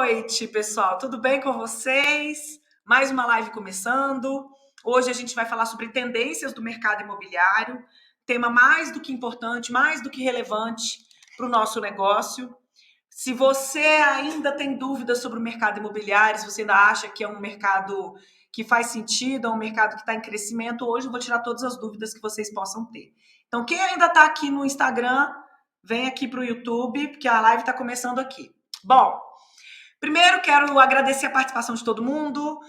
noite, pessoal. Tudo bem com vocês? Mais uma live começando. Hoje a gente vai falar sobre tendências do mercado imobiliário, tema mais do que importante, mais do que relevante para o nosso negócio. Se você ainda tem dúvidas sobre o mercado imobiliário, se você ainda acha que é um mercado que faz sentido, é um mercado que está em crescimento, hoje eu vou tirar todas as dúvidas que vocês possam ter. Então, quem ainda está aqui no Instagram, vem aqui para o YouTube, porque a live está começando aqui. Bom, primeiro quero agradecer a participação de todo mundo,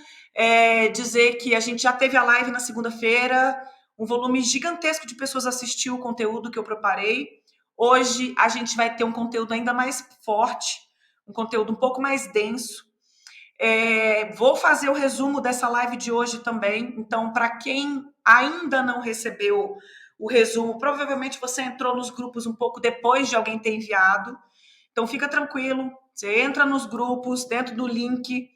dizer que a gente já teve a live na segunda-feira, um volume gigantesco de pessoas assistiu o conteúdo que eu preparei. Hoje a gente vai ter um conteúdo ainda mais forte, um conteúdo um pouco mais denso. Vou fazer o resumo dessa live de hoje também. Então, para quem ainda não recebeu o resumo, provavelmente você entrou nos grupos um pouco depois de alguém ter enviado. Então, fica tranquilo, você entra nos grupos, dentro do link,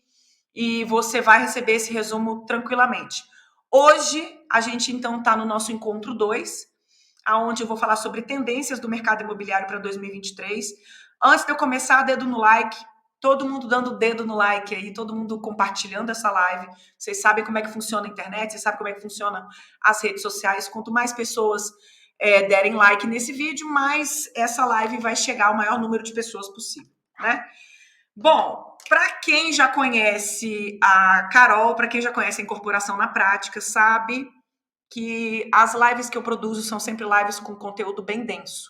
e você vai receber esse resumo tranquilamente. Hoje, a gente, então, está no nosso encontro 2, onde eu vou falar sobre tendências do mercado imobiliário para 2023. Antes de eu começar, dedo no like, todo mundo dando dedo no like aí, todo mundo compartilhando essa live. Vocês sabem como é que funciona a internet, vocês sabem como é que funciona as redes sociais. Quanto mais pessoas derem like nesse vídeo, mais essa live vai chegar ao maior número de pessoas possível, né? Bom, para quem já conhece a Carol, para quem já conhece a Incorporação na Prática, sabe que as lives que eu produzo são sempre lives com conteúdo bem denso.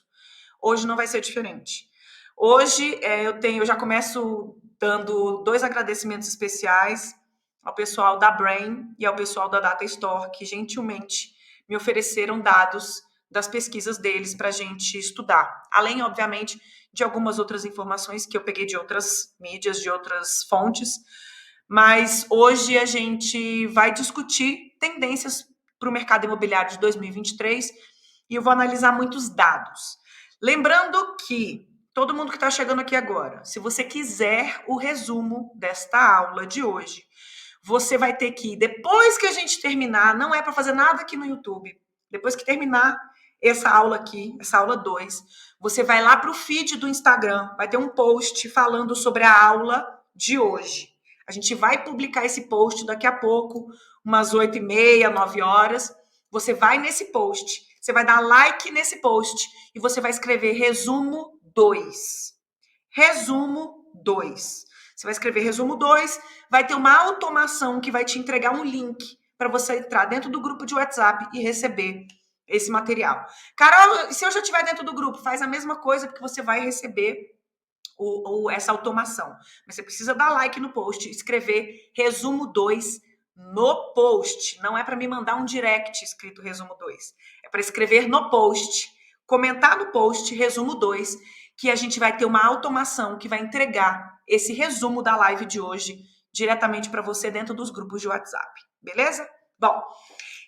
Hoje não vai ser diferente. Hoje eu já começo dando 2 agradecimentos especiais ao pessoal da Brain e ao pessoal da Data Store, que gentilmente me ofereceram dados das pesquisas deles para a gente estudar. Além, obviamente, de algumas outras informações que eu peguei de outras mídias, de outras fontes. Mas hoje a gente vai discutir tendências para o mercado imobiliário de 2023 e eu vou analisar muitos dados. Lembrando que todo mundo que está chegando aqui agora, se você quiser o resumo desta aula de hoje, você vai ter que, depois que a gente terminar, não é para fazer nada aqui no YouTube, depois que terminar essa aula aqui, essa aula 2, você vai lá para o feed do Instagram, vai ter um post falando sobre a aula de hoje. A gente vai publicar esse post daqui a pouco, umas 8h30, 9 horas. Você vai nesse post, você vai dar like nesse post e você vai escrever resumo 2. Resumo 2. Você vai escrever resumo 2, vai ter uma automação que vai te entregar um link para você entrar dentro do grupo de WhatsApp e receber esse material. Carol, se eu já estiver dentro do grupo, faz a mesma coisa, porque você vai receber essa automação. Mas você precisa dar like no post, escrever resumo 2 no post. Não é para me mandar um direct escrito resumo 2. É para escrever no post, comentar no post resumo 2, que a gente vai ter uma automação que vai entregar esse resumo da live de hoje diretamente para você dentro dos grupos de WhatsApp. Beleza? Bom,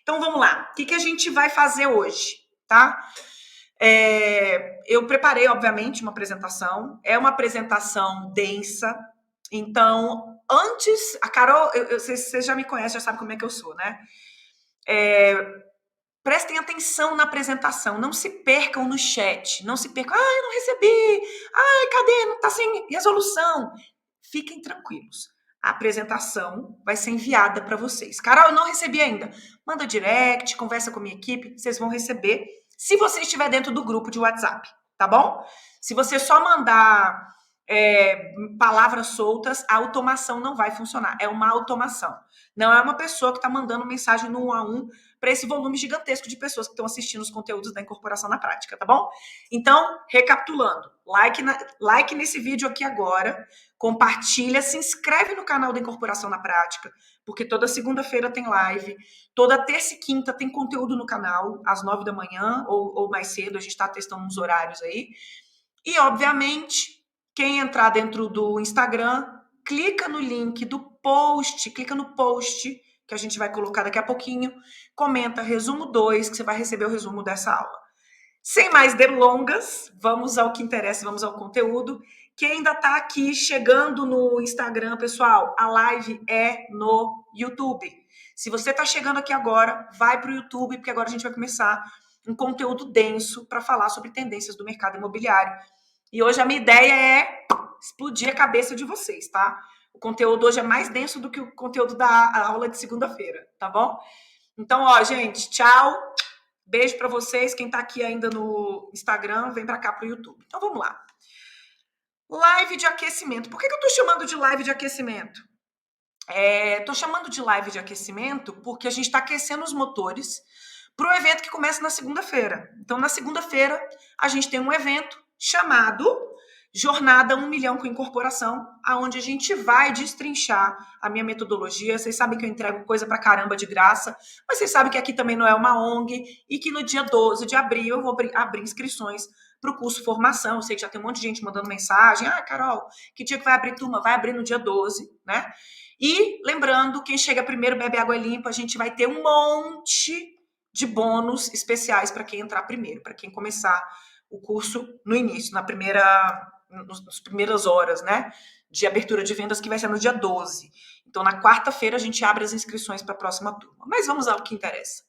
então vamos lá. O que a gente vai fazer hoje, tá? Eu preparei, obviamente, uma apresentação. É uma apresentação densa. Então, antes... A Carol, vocês já me conhecem, já sabem como é que eu sou, né? Prestem atenção na apresentação. Não se percam no chat. Não se percam. Ah, eu não recebi. Ai, cadê? Não tá sem resolução. Fiquem tranquilos. A apresentação vai ser enviada para vocês. Carol, eu não recebi ainda. Manda direct, conversa com a minha equipe. Vocês vão receber se você estiver dentro do grupo de WhatsApp, tá bom? Se você só mandar palavras soltas, a automação não vai funcionar. É uma automação. Não é uma pessoa que está mandando mensagem no 1 a 1 para esse volume gigantesco de pessoas que estão assistindo os conteúdos da Incorporação na Prática, tá bom? Então, recapitulando, like nesse vídeo aqui agora, compartilha, se inscreve no canal da Incorporação na Prática, porque toda segunda-feira tem live, toda terça e quinta tem conteúdo no canal, às 9 da manhã ou mais cedo, a gente está testando uns horários aí. E, obviamente, quem entrar dentro do Instagram, clica no link do post, clica no post, que a gente vai colocar daqui a pouquinho, comenta resumo 2, que você vai receber o resumo dessa aula. Sem mais delongas, vamos ao que interessa, vamos ao conteúdo. Quem ainda está aqui chegando no Instagram, pessoal, a live é no YouTube. Se você está chegando aqui agora, vai para o YouTube, porque agora a gente vai começar um conteúdo denso para falar sobre tendências do mercado imobiliário. E hoje a minha ideia é explodir a cabeça de vocês, tá? O conteúdo hoje é mais denso do que o conteúdo da aula de segunda-feira, tá bom? Então, ó, gente, tchau. Beijo para vocês. Quem tá aqui ainda no Instagram, vem para cá pro YouTube. Então, vamos lá. Live de aquecimento. Por que eu tô chamando de live de aquecimento? Tô chamando de live de aquecimento porque a gente está aquecendo os motores para o evento que começa na segunda-feira. Então, na segunda-feira, a gente tem um evento chamado Jornada 1 Milhão com Incorporação, aonde a gente vai destrinchar a minha metodologia. Vocês sabem que eu entrego coisa pra caramba de graça, mas vocês sabem que aqui também não é uma ONG e que no dia 12 de abril eu vou abrir inscrições para o curso Formação. Eu sei que já tem um monte de gente mandando mensagem. Ah, Carol, que dia que vai abrir turma? Vai abrir no dia 12, né? E lembrando, quem chega primeiro bebe água limpa, a gente vai ter um monte de bônus especiais para quem entrar primeiro, para quem começar o curso no início, nas primeiras horas, né, de abertura de vendas, que vai ser no dia 12. Então, na quarta-feira, a gente abre as inscrições para a próxima turma. Mas vamos ao que interessa.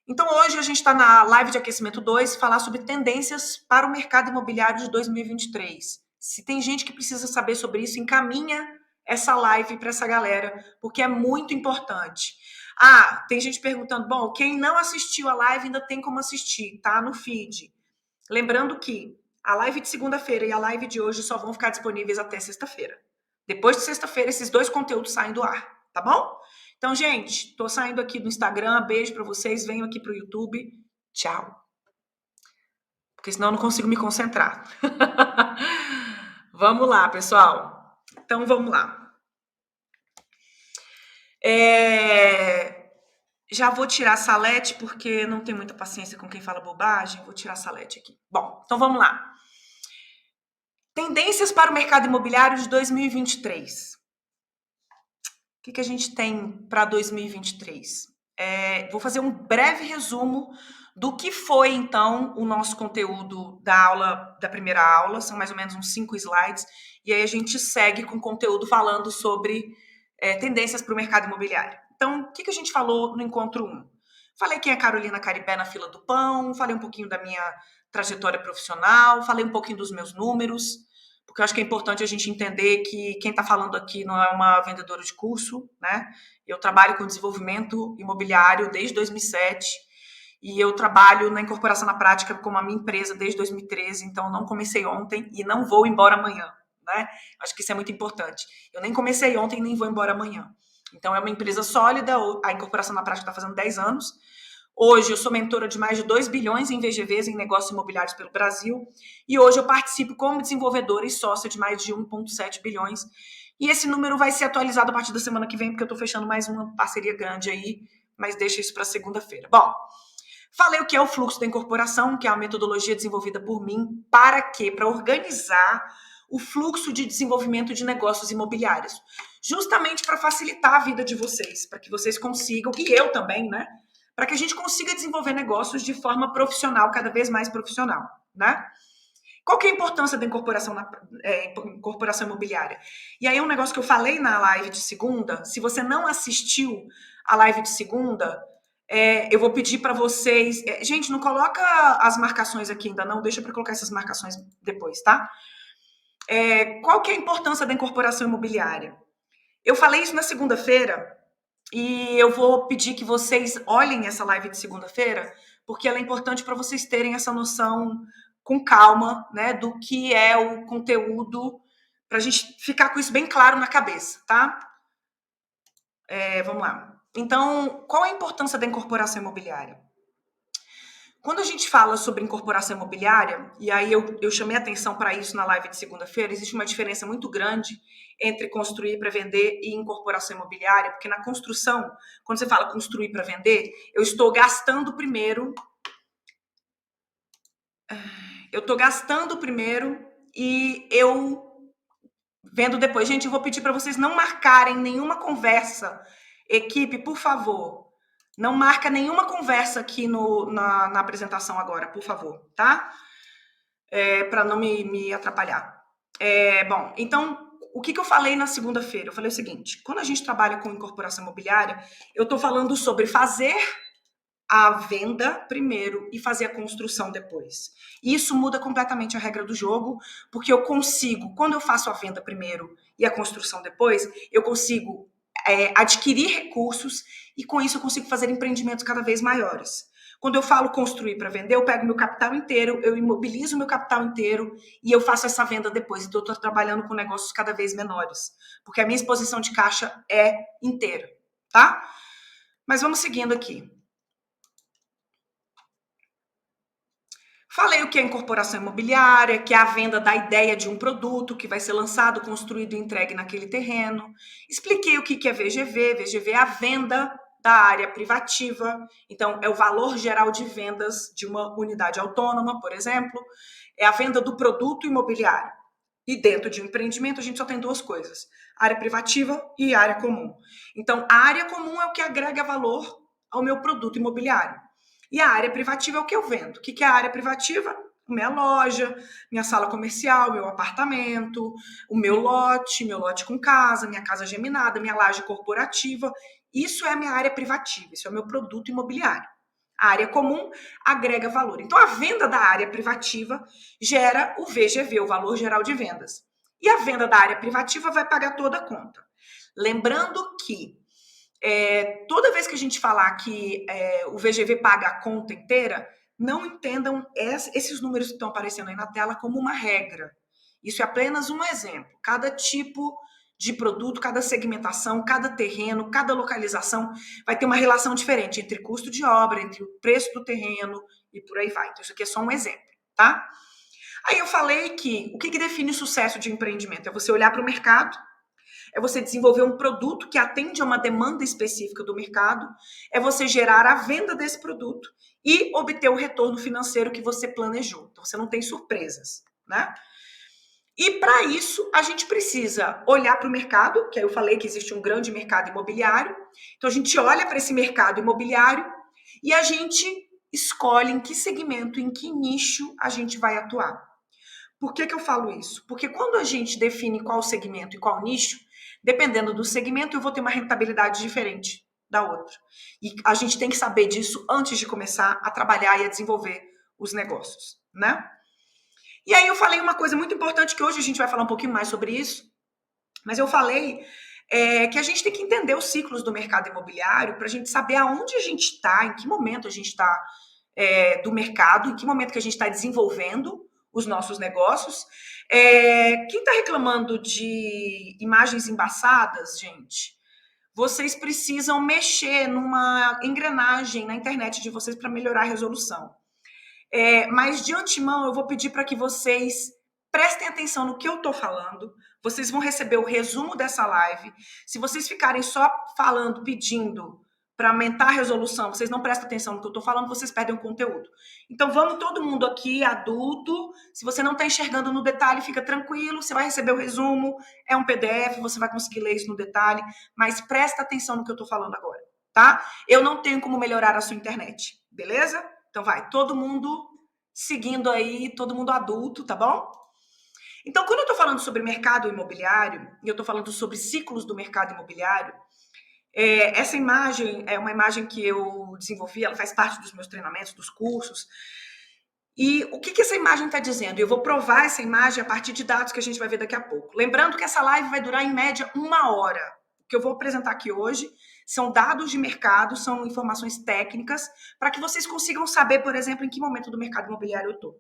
Então, hoje a gente está na live de aquecimento 2, falar sobre tendências para o mercado imobiliário de 2023. Se tem gente que precisa saber sobre isso, encaminha essa live para essa galera, porque é muito importante. Ah, tem gente perguntando, bom, quem não assistiu a live ainda tem como assistir, tá no feed. Lembrando que a live de segunda-feira e a live de hoje só vão ficar disponíveis até sexta-feira. Depois de sexta-feira, esses dois conteúdos saem do ar, tá bom? Então, gente, tô saindo aqui do Instagram, beijo para vocês, venho aqui pro YouTube, tchau. Porque senão eu não consigo me concentrar. Vamos lá, pessoal. Então, vamos lá. Já vou tirar a Salete, porque não tenho muita paciência com quem fala bobagem. Vou tirar a Salete aqui. Bom, então vamos lá. Tendências para o mercado imobiliário de 2023. O que a gente tem para 2023? Vou fazer um breve resumo do que foi, então, o nosso conteúdo da primeira aula. São mais ou menos uns 5 slides. E aí a gente segue com conteúdo falando sobre tendências para o mercado imobiliário. Então, o que a gente falou no encontro 1? Falei quem é Carolina Caribé na fila do pão, falei um pouquinho da minha trajetória profissional, falei um pouquinho dos meus números, porque eu acho que é importante a gente entender que quem está falando aqui não é uma vendedora de curso, né? Eu trabalho com desenvolvimento imobiliário desde 2007 e eu trabalho na incorporação na prática como a minha empresa desde 2013, então não comecei ontem e não vou embora amanhã, né? Acho que isso é muito importante. Eu nem comecei ontem e nem vou embora amanhã. Então é uma empresa sólida, a incorporação na prática está fazendo 10 anos. Hoje eu sou mentora de mais de 2 bilhões em VGVs, em negócios imobiliários pelo Brasil, e hoje eu participo como desenvolvedora e sócia de mais de 1,7 bilhões. E esse número vai ser atualizado a partir da semana que vem, porque eu estou fechando mais uma parceria grande aí, mas deixa isso para segunda-feira. Bom, falei o que é o fluxo da incorporação, que é a metodologia desenvolvida por mim. Para quê? Para organizar o fluxo de desenvolvimento de negócios imobiliários. Justamente para facilitar a vida de vocês, para que vocês consigam, e eu também, né? Para que a gente consiga desenvolver negócios de forma profissional, cada vez mais profissional, né? Qual que é a importância da incorporação imobiliária? E aí um negócio que eu falei na live de segunda, se você não assistiu a live de segunda, eu vou pedir para vocês... gente, não coloca as marcações aqui ainda não, deixa para colocar essas marcações depois, tá? Qual que é a importância da incorporação imobiliária? Eu falei isso na segunda-feira, e eu vou pedir que vocês olhem essa live de segunda-feira, porque ela é importante para vocês terem essa noção com calma, né, do que é o conteúdo, para a gente ficar com isso bem claro na cabeça, tá? Vamos lá. Então, qual a importância da incorporação imobiliária? Quando a gente fala sobre incorporação imobiliária, e aí eu chamei atenção para isso na live de segunda-feira, existe uma diferença muito grande entre construir para vender e incorporação imobiliária, porque na construção, quando você fala construir para vender, eu estou gastando primeiro e eu vendo depois. Gente, eu vou pedir para vocês não marcarem nenhuma conversa. Equipe, por favor, não marca nenhuma conversa aqui na apresentação agora, por favor, tá? Para não me atrapalhar. Bom, então, o que eu falei na segunda-feira? Eu falei o seguinte, quando a gente trabalha com incorporação imobiliária, eu estou falando sobre fazer a venda primeiro e fazer a construção depois. Isso muda completamente a regra do jogo, porque eu consigo, quando eu faço a venda primeiro e a construção depois, eu consigo adquirir recursos e com isso eu consigo fazer empreendimentos cada vez maiores. Quando eu falo construir para vender, eu pego meu capital inteiro, eu imobilizo meu capital inteiro e eu faço essa venda depois. Então, eu estou trabalhando com negócios cada vez menores, porque a minha exposição de caixa é inteira, tá? Mas vamos seguindo aqui. Falei o que é incorporação imobiliária, que é a venda da ideia de um produto que vai ser lançado, construído e entregue naquele terreno. Expliquei o que é VGV. VGV é a venda da área privativa. Então, é o valor geral de vendas de uma unidade autônoma, por exemplo. É a venda do produto imobiliário. E dentro de um empreendimento, a gente só tem duas coisas: área privativa e área comum. Então, a área comum é o que agrega valor ao meu produto imobiliário. E a área privativa é o que eu vendo. O que é a área privativa? Minha loja, minha sala comercial, meu apartamento, o meu lote com casa, minha casa geminada, minha laje corporativa. Isso é a minha área privativa, isso é o meu produto imobiliário. A área comum agrega valor. Então, a venda da área privativa gera o VGV, o valor geral de vendas. E a venda da área privativa vai pagar toda a conta. Lembrando que toda vez que a gente falar que o VGV paga a conta inteira, não entendam esses números que estão aparecendo aí na tela como uma regra. Isso é apenas um exemplo. Cada tipo de produto, cada segmentação, cada terreno, cada localização vai ter uma relação diferente entre custo de obra, entre o preço do terreno e por aí vai. Então, isso aqui é só um exemplo, tá? Aí eu falei que o que define o sucesso de empreendimento? É você olhar para o mercado, é você desenvolver um produto que atende a uma demanda específica do mercado, é você gerar a venda desse produto e obter o retorno financeiro que você planejou. Então, você não tem surpresas, né? E para isso, a gente precisa olhar para o mercado, que aí eu falei que existe um grande mercado imobiliário. Então, a gente olha para esse mercado imobiliário e a gente escolhe em que segmento, em que nicho a gente vai atuar. Por que eu falo isso? Porque quando a gente define qual segmento e qual nicho, dependendo do segmento, eu vou ter uma rentabilidade diferente da outra. E a gente tem que saber disso antes de começar a trabalhar e a desenvolver os negócios, né? E aí eu falei uma coisa muito importante, que hoje a gente vai falar um pouquinho mais sobre isso, mas eu falei que a gente tem que entender os ciclos do mercado imobiliário para a gente saber aonde a gente está, em que momento a gente está do mercado, em que momento que a gente está desenvolvendo os nossos negócios. Quem está reclamando de imagens embaçadas, gente, vocês precisam mexer numa engrenagem na internet de vocês para melhorar a resolução. Mas de antemão eu vou pedir para que vocês prestem atenção no que eu estou falando. Vocês vão receber o resumo dessa live. Se vocês ficarem só falando, pedindo para aumentar a resolução, vocês não prestam atenção no que eu estou falando, vocês perdem o conteúdo. Então vamos todo mundo aqui, adulto. Se você não está enxergando no detalhe, fica tranquilo, você vai receber o resumo, é um PDF, você vai conseguir ler isso no detalhe, mas presta atenção no que eu estou falando agora, tá? Eu não tenho como melhorar a sua internet, beleza? Então vai, todo mundo seguindo aí, todo mundo adulto, tá bom? Então, quando eu estou falando sobre mercado imobiliário, e eu estou falando sobre ciclos do mercado imobiliário, essa imagem é uma imagem que eu desenvolvi, ela faz parte dos meus treinamentos, dos cursos. E o que essa imagem está dizendo? Eu vou provar essa imagem a partir de dados que a gente vai ver daqui a pouco. Lembrando que essa live vai durar, em média, 1 hora. O que eu vou apresentar aqui hoje são dados de mercado, são informações técnicas, para que vocês consigam saber, por exemplo, em que momento do mercado imobiliário eu estou.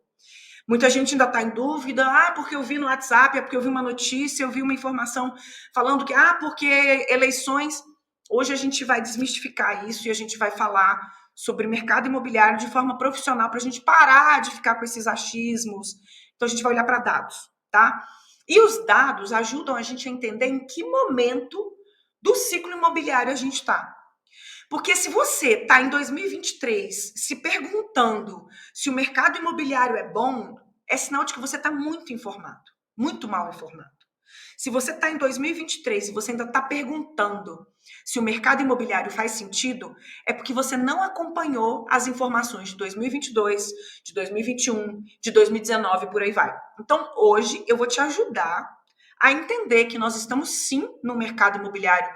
Muita gente ainda está em dúvida, porque eu vi no WhatsApp, porque eu vi uma notícia, eu vi uma informação falando que, porque eleições. Hoje a gente vai desmistificar isso e a gente vai falar sobre mercado imobiliário de forma profissional para a gente parar de ficar com esses achismos. Então a gente vai olhar para dados, tá? E os dados ajudam a gente a entender em que momento do ciclo imobiliário a gente está. Porque se você está em 2023 se perguntando se o mercado imobiliário é bom, é sinal de que você está muito informado, muito mal informado. Se você está em 2023 e você ainda está perguntando se o mercado imobiliário faz sentido, é porque você não acompanhou as informações de 2022, de 2021, de 2019 e por aí vai. Então, hoje, eu vou te ajudar a entender que nós estamos, sim, no mercado imobiliário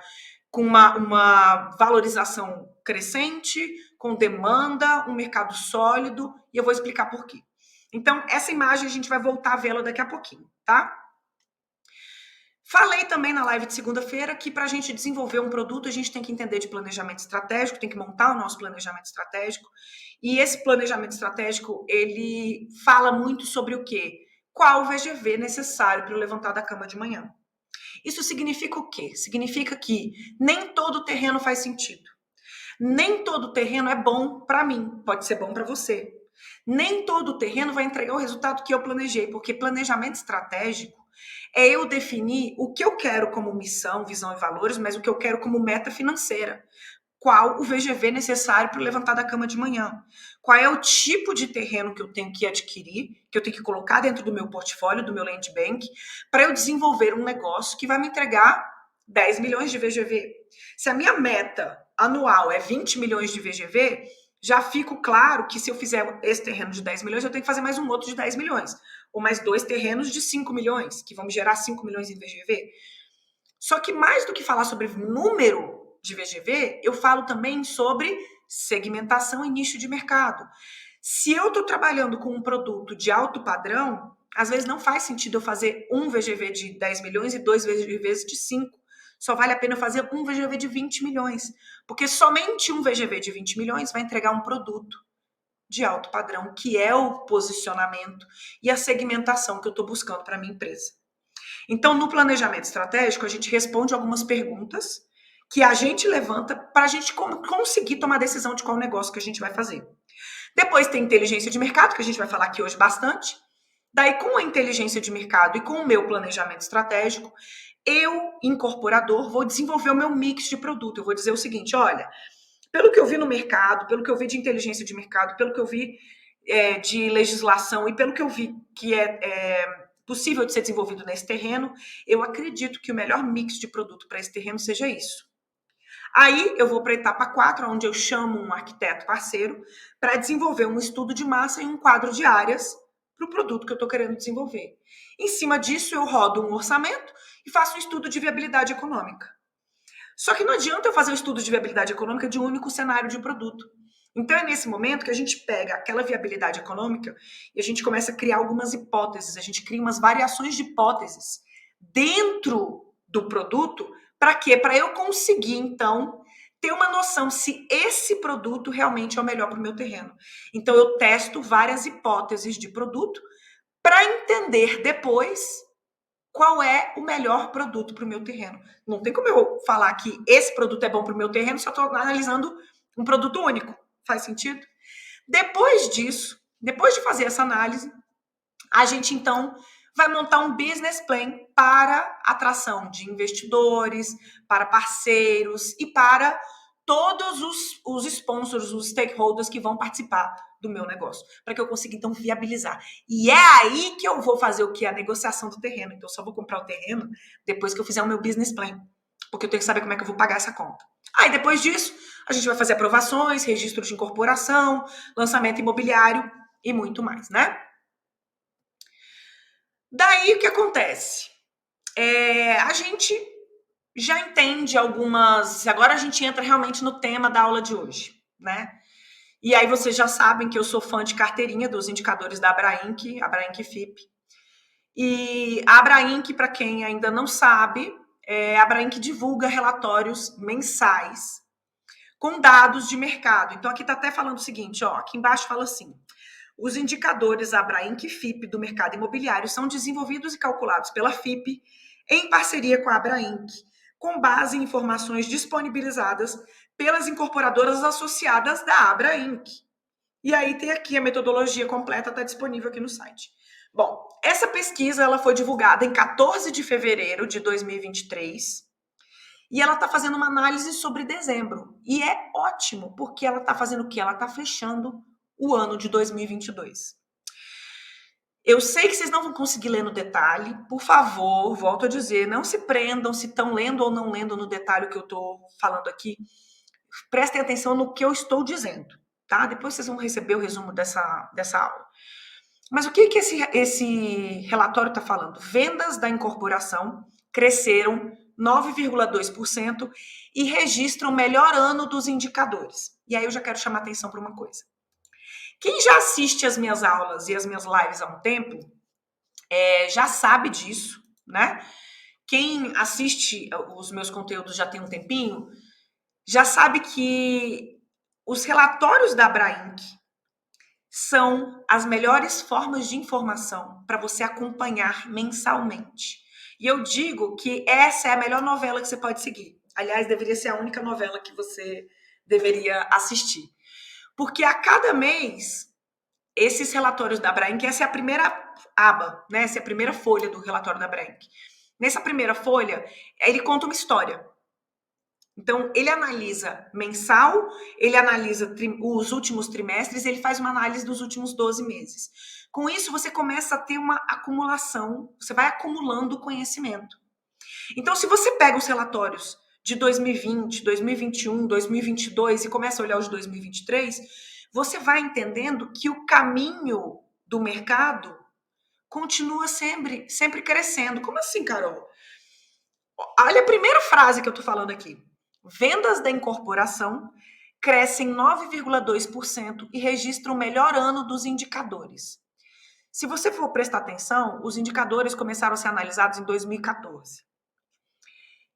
com uma valorização crescente, com demanda, um mercado sólido, e eu vou explicar por quê. Então, essa imagem a gente vai voltar a vê-la daqui a pouquinho, tá? Falei também na live de segunda-feira que para a gente desenvolver um produto, a gente tem que entender de planejamento estratégico, tem que montar o nosso planejamento estratégico. E esse planejamento estratégico, ele fala muito sobre o quê? Qual o VGV necessário para eu levantar da cama de manhã. Isso significa o quê? Significa que nem todo terreno faz sentido. Nem todo terreno é bom para mim, pode ser bom para você. Nem todo terreno vai entregar o resultado que eu planejei, porque planejamento estratégico é eu definir o que eu quero como missão, visão e valores, mas o que eu quero como meta financeira. Qual o VGV necessário para levantar da cama de manhã? Qual é o tipo de terreno que eu tenho que adquirir, que eu tenho que colocar dentro do meu portfólio, do meu land bank, para eu desenvolver um negócio que vai me entregar 10 milhões de VGV. Se a minha meta anual é 20 milhões de VGV, já fico claro que se eu fizer esse terreno de 10 milhões, eu tenho que fazer mais um outro de 10 milhões. Ou mais 2 terrenos de 5 milhões, que vão me gerar 5 milhões em VGV. Só que mais do que falar sobre número de VGV, eu falo também sobre segmentação e nicho de mercado. Se eu estou trabalhando com um produto de alto padrão, às vezes não faz sentido eu fazer um VGV de 10 milhões e 2 VGVs de 5. Só vale a pena fazer um VGV de 20 milhões. Porque somente um VGV de 20 milhões vai entregar um produto de alto padrão, que é o posicionamento e a segmentação que eu estou buscando para a minha empresa. Então, no planejamento estratégico, a gente responde algumas perguntas que a gente levanta para a gente conseguir tomar decisão de qual negócio que a gente vai fazer. Depois tem inteligência de mercado, que a gente vai falar aqui hoje bastante. Daí, com a inteligência de mercado e com o meu planejamento estratégico, eu, incorporador, vou desenvolver o meu mix de produto. Eu vou dizer o seguinte, olha, pelo que eu vi no mercado, pelo que eu vi de inteligência de mercado, pelo que eu vi de legislação e pelo que eu vi que é possível de ser desenvolvido nesse terreno, eu acredito que o melhor mix de produto para esse terreno seja isso. Aí eu vou para a etapa 4, onde eu chamo um arquiteto parceiro para desenvolver um estudo de massa e um quadro de áreas para o produto que eu estou querendo desenvolver. Em cima disso, eu rodo um orçamento e faço um estudo de viabilidade econômica. Só que não adianta eu fazer um estudo de viabilidade econômica de um único cenário de produto. Então é nesse momento que a gente pega aquela viabilidade econômica e a gente começa a criar algumas hipóteses, a gente cria umas variações de hipóteses dentro do produto. Para quê? Para eu conseguir, então, ter uma noção se esse produto realmente é o melhor para o meu terreno. Então eu testo várias hipóteses de produto para entender depois qual é o melhor produto para o meu terreno. Não tem como eu falar que esse produto é bom para o meu terreno se eu estou analisando um produto único. Faz sentido? Depois disso, depois de fazer essa análise, a gente então vai montar um business plan para atração de investidores, para parceiros e para todos os sponsors, os stakeholders que vão participar do meu negócio, para que eu consiga então viabilizar. E é aí que eu vou fazer o que? A negociação do terreno. Então eu só vou comprar o terreno depois que eu fizer o meu business plan, porque eu tenho que saber como é que eu vou pagar essa conta. Aí depois disso, a gente vai fazer aprovações, registro de incorporação, lançamento imobiliário e muito mais, né? Daí o que acontece? A gente já entende algumas. Agora a gente entra realmente no tema da aula de hoje, né? E aí vocês já sabem que eu sou fã de carteirinha dos indicadores da Abrainc FIP. E a Abrainc, para quem ainda não sabe, a Abrainc divulga relatórios mensais com dados de mercado. Então aqui está até falando o seguinte, ó, aqui embaixo fala assim: os indicadores Abrainc FIP do mercado imobiliário são desenvolvidos e calculados pela FIP em parceria com a Abrainc, com base em informações disponibilizadas pelas incorporadoras associadas da Abrainc. E aí tem aqui a metodologia completa, está disponível aqui no site. Bom, essa pesquisa ela foi divulgada em 14 de fevereiro de 2023 e ela está fazendo uma análise sobre dezembro. E é ótimo, porque ela está fazendo o quê? Ela está fechando o ano de 2022. Eu sei que vocês não vão conseguir ler no detalhe. Por favor, volto a dizer, não se prendam se estão lendo ou não lendo no detalhe o que eu estou falando aqui. Prestem atenção no que eu estou dizendo, tá? Depois vocês vão receber o resumo dessa aula. Mas o que esse relatório está falando? Vendas da incorporação cresceram 9,2%, e registra o melhor ano dos indicadores. E aí eu já quero chamar atenção para uma coisa. Quem já assiste as minhas aulas e as minhas lives há um tempo, já sabe disso, né? Quem assiste os meus conteúdos já tem um tempinho, já sabe que os relatórios da Abrainc são as melhores formas de informação para você acompanhar mensalmente. E eu digo que essa é a melhor novela que você pode seguir. Aliás, deveria ser a única novela que você deveria assistir. Porque a cada mês, esses relatórios da Abrainc, essa é a primeira aba, né? Essa é a primeira folha do relatório da Abrainc. Nessa primeira folha, ele conta uma história. Então, ele analisa mensal, ele analisa os últimos trimestres, ele faz uma análise dos últimos 12 meses. Com isso, você começa a ter uma acumulação, você vai acumulando conhecimento. Então, se você pega os relatórios de 2020, 2021, 2022 e começa a olhar os de 2023, você vai entendendo que o caminho do mercado continua sempre crescendo. Como assim, Carol? Olha a primeira frase que eu tô falando aqui. Vendas da incorporação crescem 9,2% e registram o melhor ano dos indicadores. Se você for prestar atenção, os indicadores começaram a ser analisados em 2014.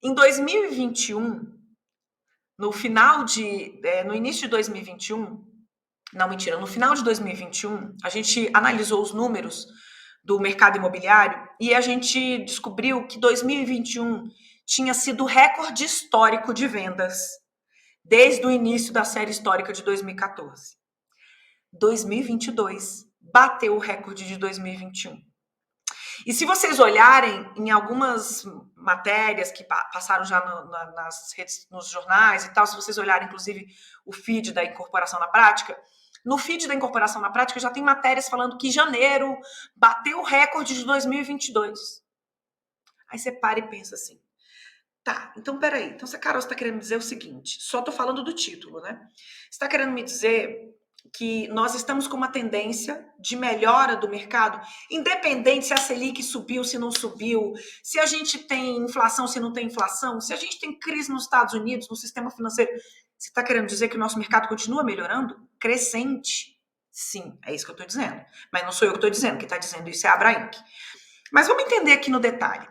Em 2021, no início de 2021, não, mentira, no final de 2021, a gente analisou os números do mercado imobiliário e a gente descobriu que 2021 tinha sido recorde histórico de vendas desde o início da série histórica de 2014. 2022 bateu o recorde de 2021. E se vocês olharem em algumas matérias que passaram já nas redes, nos jornais e tal, se vocês olharem inclusive o feed da incorporação na prática, no feed da incorporação na prática já tem matérias falando que janeiro bateu o recorde de 2022. Aí você para e pensa assim, tá, então peraí, então se a Carol está querendo dizer o seguinte, só tô falando do título, né? Você está querendo me dizer que nós estamos com uma tendência de melhora do mercado, independente se a Selic subiu, se não subiu, se a gente tem inflação, se não tem inflação, se a gente tem crise nos Estados Unidos, no sistema financeiro. Você está querendo dizer que o nosso mercado continua melhorando? Crescente. Sim, é isso que eu estou dizendo. Mas não sou eu que estou dizendo, quem está dizendo isso é a Abrainc. Mas vamos entender aqui no detalhe,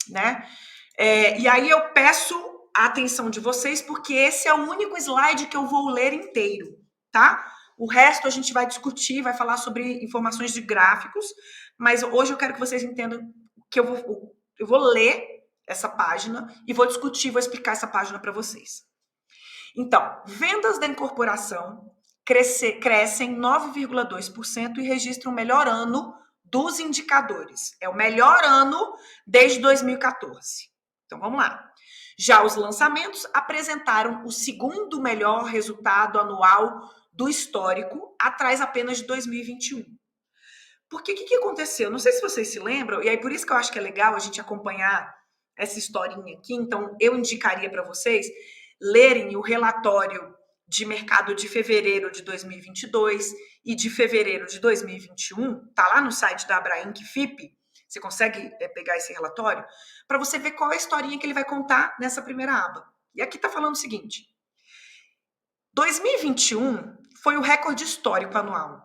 né? E aí eu peço a atenção de vocês, porque esse é o único slide que eu vou ler inteiro, tá? O resto a gente vai discutir, vai falar sobre informações de gráficos, mas hoje eu quero que vocês entendam que eu vou ler essa página e vou discutir, vou explicar essa página para vocês. Então, vendas da incorporação crescem 9,2% e registram o melhor ano dos indicadores. É o melhor ano desde 2014. Então, vamos lá. Já os lançamentos apresentaram o segundo melhor resultado anual do histórico, atrás apenas de 2021. Porque o que aconteceu? Não sei se vocês se lembram, e aí por isso que eu acho que é legal a gente acompanhar essa historinha aqui. Então, eu indicaria para vocês lerem o relatório de mercado de fevereiro de 2022 e de fevereiro de 2021. Tá lá no site da Abrainc FIP. Você consegue pegar esse relatório para você ver qual é a historinha que ele vai contar nessa primeira aba. E aqui tá falando o seguinte. 2021 foi o recorde histórico anual.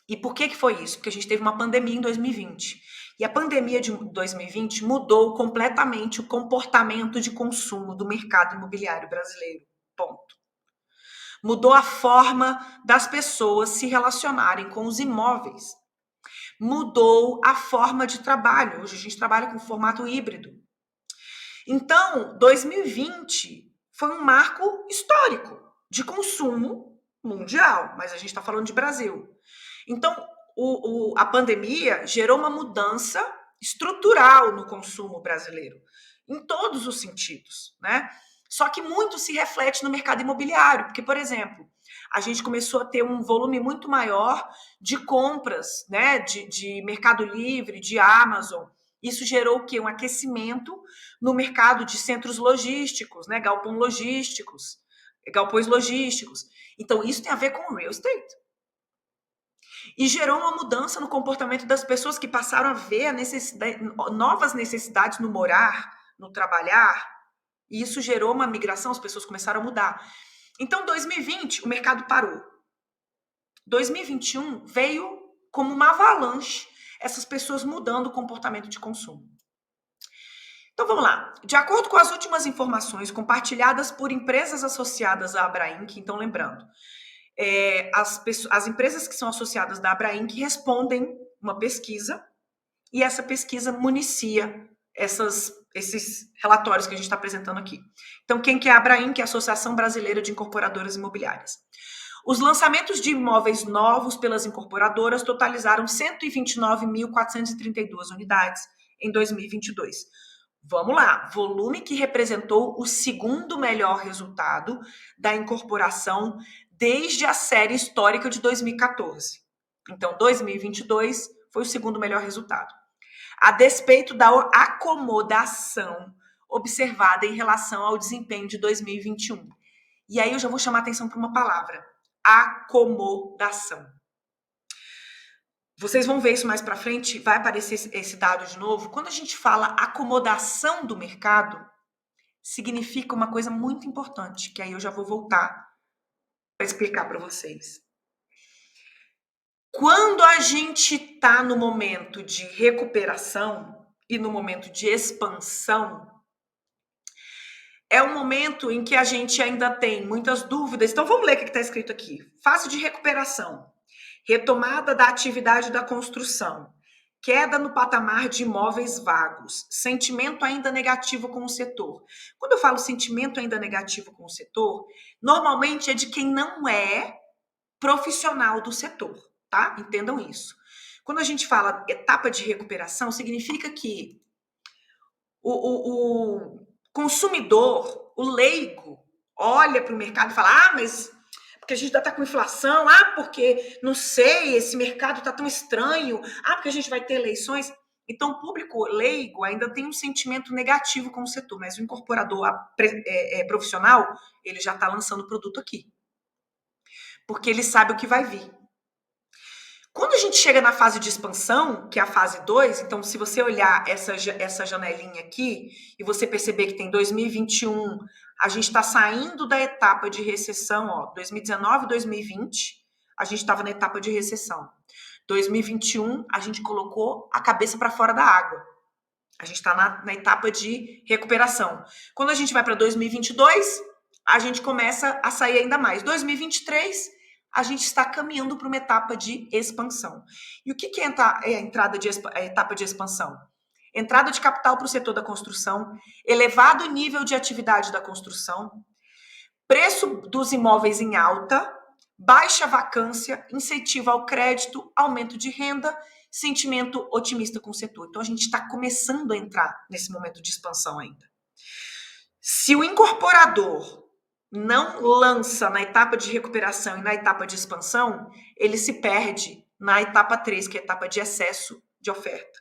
E por que foi isso? Porque a gente teve uma pandemia em 2020. E a pandemia de 2020 mudou completamente o comportamento de consumo do mercado imobiliário brasileiro. Ponto. Mudou a forma das pessoas se relacionarem com os imóveis. Mudou a forma de trabalho. Hoje a gente trabalha com formato híbrido. Então, 2020 foi um marco histórico de consumo mundial, mas a gente está falando de Brasil. Então, a pandemia gerou uma mudança estrutural no consumo brasileiro, em todos os sentidos, né? Só que muito se reflete no mercado imobiliário, porque, por exemplo, a gente começou a ter um volume muito maior de compras, né? De Mercado Livre, de Amazon. Isso gerou o quê? Um aquecimento no mercado de centros logísticos, né? Galpões logísticos. Então, isso tem a ver com o real estate. E gerou uma mudança no comportamento das pessoas que passaram a ver novas necessidades no morar, no trabalhar, e isso gerou uma migração, as pessoas começaram a mudar. Então, 2020, o mercado parou. 2021 veio como uma avalanche, essas pessoas mudando o comportamento de consumo. Então, vamos lá. De acordo com as últimas informações compartilhadas por empresas associadas à Abrainc, então lembrando, as empresas que são associadas da Abrainc respondem uma pesquisa e essa pesquisa municia esses relatórios que a gente está apresentando aqui. Então, quem que é a Abrainc? É a Associação Brasileira de Incorporadoras Imobiliárias. Os lançamentos de imóveis novos pelas incorporadoras totalizaram 129.432 unidades em 2022. Vamos lá, volume que representou o segundo melhor resultado da incorporação desde a série histórica de 2014. Então, 2022 foi o segundo melhor resultado. A despeito da acomodação observada em relação ao desempenho de 2021. E aí eu já vou chamar a atenção para uma palavra: acomodação. Vocês vão ver isso mais para frente, vai aparecer esse dado de novo. Quando a gente fala acomodação do mercado, significa uma coisa muito importante, que aí eu já vou voltar para explicar para vocês. Quando a gente está no momento de recuperação e no momento de expansão, é um momento em que a gente ainda tem muitas dúvidas. Então, vamos ler o que está escrito aqui. Fase de recuperação. Retomada da atividade da construção. Queda no patamar de imóveis vagos. Sentimento ainda negativo com o setor. Quando eu falo sentimento ainda negativo com o setor, normalmente é de quem não é profissional do setor, tá? Entendam isso. Quando a gente fala etapa de recuperação, significa que o consumidor, o leigo, olha para o mercado e fala: mas porque a gente ainda está com inflação, porque não sei, esse mercado está tão estranho, porque a gente vai ter eleições. Então, o público leigo ainda tem um sentimento negativo com o setor, mas o incorporador profissional, ele já está lançando o produto aqui, porque ele sabe o que vai vir. Quando a gente chega na fase de expansão, que é a fase 2, então se você olhar essa janelinha aqui e você perceber que tem 2021, a gente está saindo da etapa de recessão, 2019, 2020, a gente estava na etapa de recessão. 2021, a gente colocou a cabeça para fora da água. A gente está na etapa de recuperação. Quando a gente vai para 2022, a gente começa a sair ainda mais. 2023, a gente está caminhando para uma etapa de expansão. E o que é a etapa de expansão? Entrada de capital para o setor da construção, elevado nível de atividade da construção, preço dos imóveis em alta, baixa vacância, incentivo ao crédito, aumento de renda, sentimento otimista com o setor. Então, a gente está começando a entrar nesse momento de expansão ainda. Se o incorporador não lança na etapa de recuperação e na etapa de expansão, ele se perde na etapa 3, que é a etapa de excesso de oferta,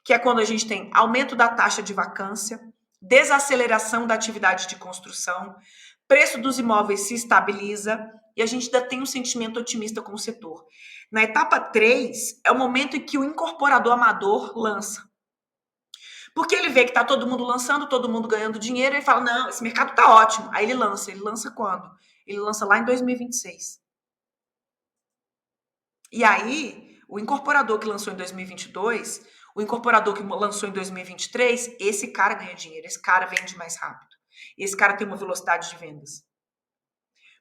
que é quando a gente tem aumento da taxa de vacância, desaceleração da atividade de construção, preço dos imóveis se estabiliza e a gente ainda tem um sentimento otimista com o setor. Na etapa 3, é o momento em que o incorporador amador lança. Porque ele vê que está todo mundo lançando, todo mundo ganhando dinheiro, e ele fala: não, esse mercado está ótimo. Aí ele lança. Ele lança quando? Ele lança lá em 2026. E aí, o incorporador que lançou em 2022, o incorporador que lançou em 2023, esse cara ganha dinheiro, esse cara vende mais rápido. Esse cara tem uma velocidade de vendas.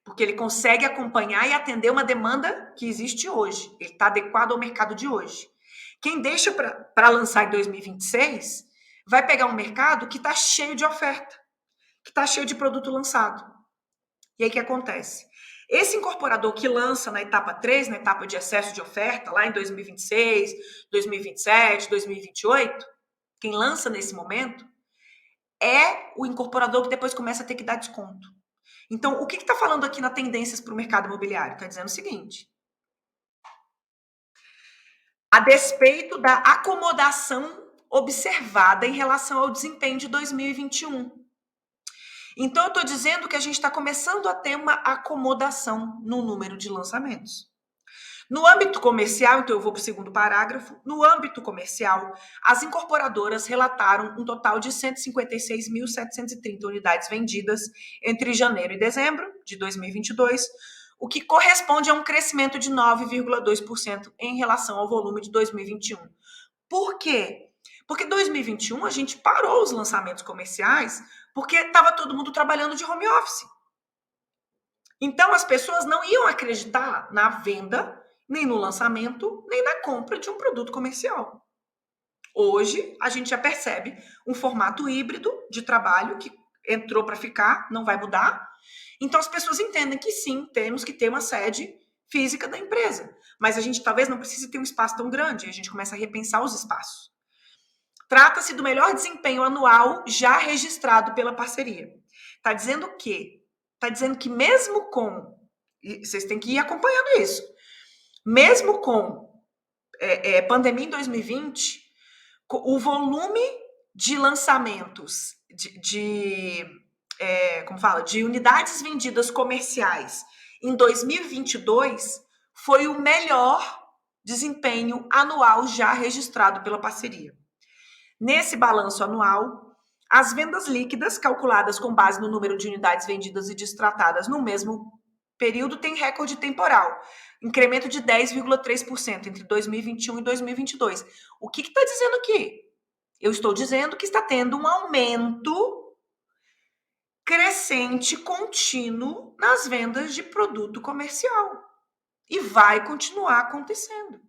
Porque ele consegue acompanhar e atender uma demanda que existe hoje. Ele está adequado ao mercado de hoje. Quem deixa para lançar em 2026 vai pegar um mercado que está cheio de oferta, que está cheio de produto lançado. E aí o que acontece? Esse incorporador que lança na etapa 3, na etapa de excesso de oferta, lá em 2026, 2027, 2028, quem lança nesse momento é o incorporador que depois começa a ter que dar desconto. Então, o que está falando aqui na tendências para o mercado imobiliário? Está dizendo o seguinte: a despeito da acomodação observada em relação ao desempenho de 2021. Então, eu estou dizendo que a gente está começando a ter uma acomodação no número de lançamentos. No âmbito comercial, então eu vou para o segundo parágrafo, no âmbito comercial, as incorporadoras relataram um total de 156.730 unidades vendidas entre janeiro e dezembro de 2022, o que corresponde a um crescimento de 9,2% em relação ao volume de 2021. Por quê? Porque em 2021 a gente parou os lançamentos comerciais porque estava todo mundo trabalhando de home office. Então as pessoas não iam acreditar na venda, nem no lançamento, nem na compra de um produto comercial. Hoje a gente já percebe um formato híbrido de trabalho que entrou para ficar, não vai mudar. Então as pessoas entendem que sim, temos que ter uma sede física da empresa, mas a gente talvez não precise ter um espaço tão grande, a gente começa a repensar os espaços. Trata-se do melhor desempenho anual já registrado pela parceria. Está dizendo o quê? Está dizendo que mesmo com... Vocês têm que ir acompanhando isso. Mesmo com pandemia em 2020, o volume de lançamentos de unidades vendidas comerciais em 2022 foi o melhor desempenho anual já registrado pela parceria. Nesse balanço anual, as vendas líquidas, calculadas com base no número de unidades vendidas e destratadas no mesmo período, têm recorde temporal, incremento de 10,3% entre 2021 e 2022. O que está dizendo aqui? Eu estou dizendo que está tendo um aumento crescente, contínuo, nas vendas de produto comercial. E vai continuar acontecendo.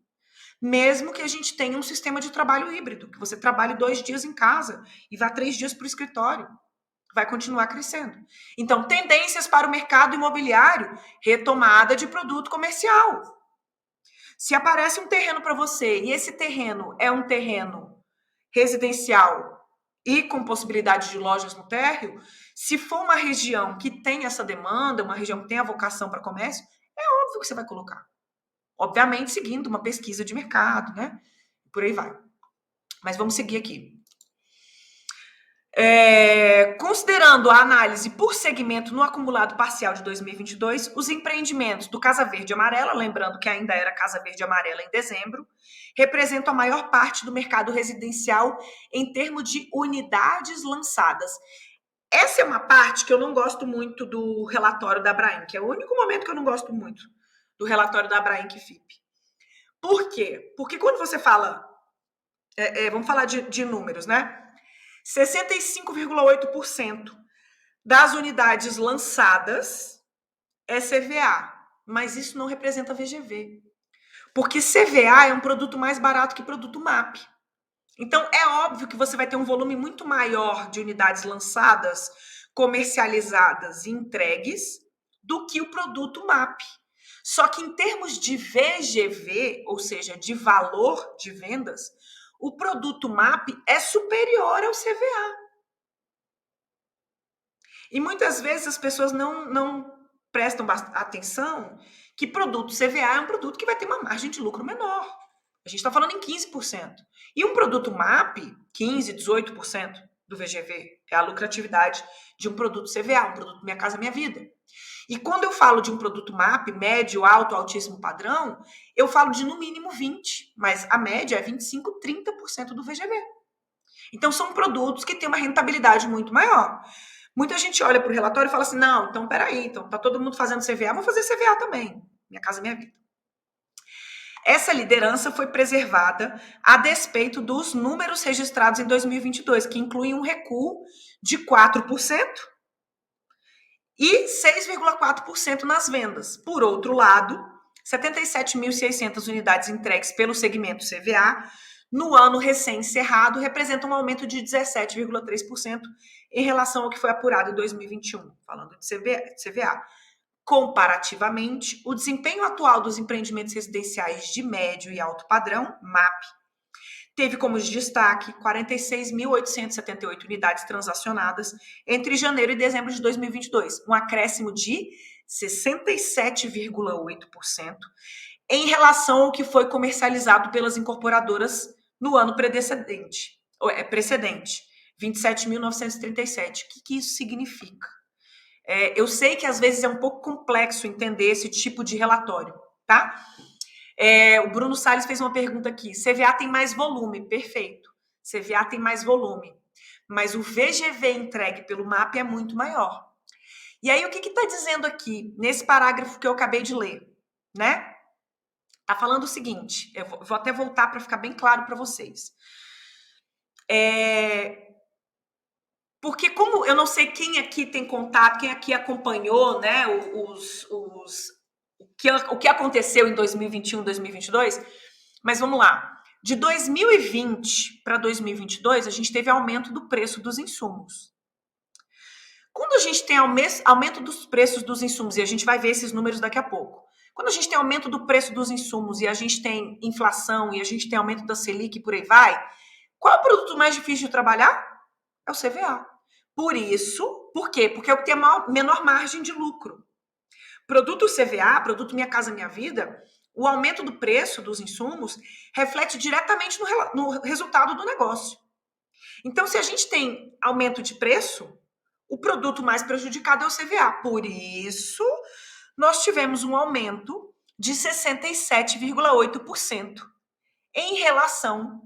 Mesmo que a gente tenha um sistema de trabalho híbrido, que você trabalhe 2 dias em casa e vá 3 dias para o escritório, vai continuar crescendo. Então, tendências para o mercado imobiliário, retomada de produto comercial. Se aparece um terreno para você e esse terreno é um terreno residencial e com possibilidade de lojas no térreo, se for uma região que tem essa demanda, uma região que tem a vocação para comércio, é óbvio que você vai colocar. Obviamente, seguindo uma pesquisa de mercado, né? Por aí vai. Mas vamos seguir aqui. Considerando a análise por segmento no acumulado parcial de 2022, os empreendimentos do Casa Verde e Amarela, lembrando que ainda era Casa Verde e Amarela em dezembro, representam a maior parte do mercado residencial em termos de unidades lançadas. Essa é uma parte que eu não gosto muito do relatório da Abrainc, que é o único momento que eu não gosto muito do relatório da Abrainc FIP. Por quê? Porque quando você fala, vamos falar de números, né? 65,8% das unidades lançadas é CVA, mas isso não representa VGV. Porque CVA é um produto mais barato que produto MAP. Então, é óbvio que você vai ter um volume muito maior de unidades lançadas, comercializadas e entregues do que o produto MAP. Só que em termos de VGV, ou seja, de valor de vendas, o produto MAP é superior ao CVA. E muitas vezes as pessoas não prestam atenção que produto CVA é um produto que vai ter uma margem de lucro menor. A gente está falando em 15%. E um produto MAP, 15%, 18% do VGV é a lucratividade de um produto CVA, um produto Minha Casa Minha Vida. E quando eu falo de um produto MAP, médio, alto, altíssimo padrão, eu falo de no mínimo 20%, mas a média é 25%, 30% do VGV. Então, são produtos que têm uma rentabilidade muito maior. Muita gente olha para o relatório e fala assim, não, então peraí, então tá todo mundo fazendo CVA, vou fazer CVA também. Minha Casa Minha Vida. Essa liderança foi preservada a despeito dos números registrados em 2022, que incluem um recuo de 4%, e 6,4% nas vendas. Por outro lado, 77.600 unidades entregues pelo segmento CVA no ano recém-encerrado representam um aumento de 17,3% em relação ao que foi apurado em 2021, falando de CVA. Comparativamente, o desempenho atual dos empreendimentos residenciais de médio e alto padrão, MAP, teve como destaque 46.878 unidades transacionadas entre janeiro e dezembro de 2022, um acréscimo de 67,8% em relação ao que foi comercializado pelas incorporadoras no ano precedente, 27.937. O que isso significa? Eu sei que às vezes é um pouco complexo entender esse tipo de relatório, tá? O Bruno Salles fez uma pergunta aqui. CVA tem mais volume. Perfeito. CVA tem mais volume. Mas o VGV entregue pelo MAP é muito maior. E aí, o que está dizendo aqui, nesse parágrafo que eu acabei de ler, né? Está falando o seguinte, eu vou até voltar para ficar bem claro para vocês. Porque como eu não sei quem aqui tem contato, quem aqui acompanhou, né, o que aconteceu em 2021, 2022, mas vamos lá. De 2020 para 2022, a gente teve aumento do preço dos insumos. Quando a gente tem aumento dos preços dos insumos, e a gente vai ver esses números daqui a pouco, quando a gente tem aumento do preço dos insumos e a gente tem inflação e a gente tem aumento da Selic e por aí vai, qual é o produto mais difícil de trabalhar? É o CVA. Por quê? Porque é o que tem a menor margem de lucro. Produto CVA, produto Minha Casa Minha Vida, o aumento do preço dos insumos reflete diretamente no resultado do negócio. Então, se a gente tem aumento de preço, o produto mais prejudicado é o CVA. Por isso, nós tivemos um aumento de 67,8% em relação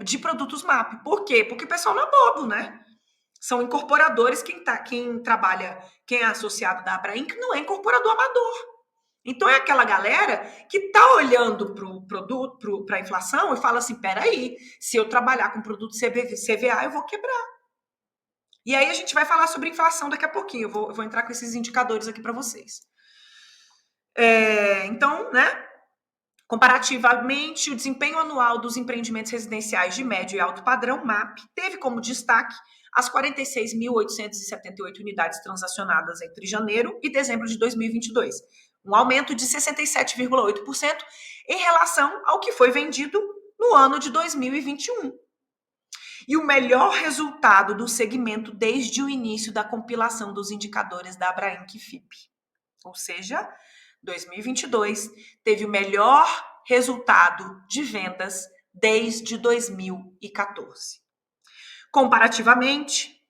de produtos MAP. Por quê? Porque o pessoal não é bobo, né? São incorporadores, quem trabalha, quem é associado da Abrainc não é incorporador amador. Então é aquela galera que está olhando para o produto, para a inflação e fala assim, peraí, se eu trabalhar com produto CVA, eu vou quebrar. E aí a gente vai falar sobre inflação daqui a pouquinho. Eu vou entrar com esses indicadores aqui para vocês. Então, né? Comparativamente, o desempenho anual dos empreendimentos residenciais de médio e alto padrão, MAP, teve como destaque as 46.878 unidades transacionadas entre janeiro e dezembro de 2022, um aumento de 67,8% em relação ao que foi vendido no ano de 2021. E o melhor resultado do segmento desde o início da compilação dos indicadores da Abrainc FIP. Ou seja, 2022 teve o melhor resultado de vendas desde 2014. Comparativamente,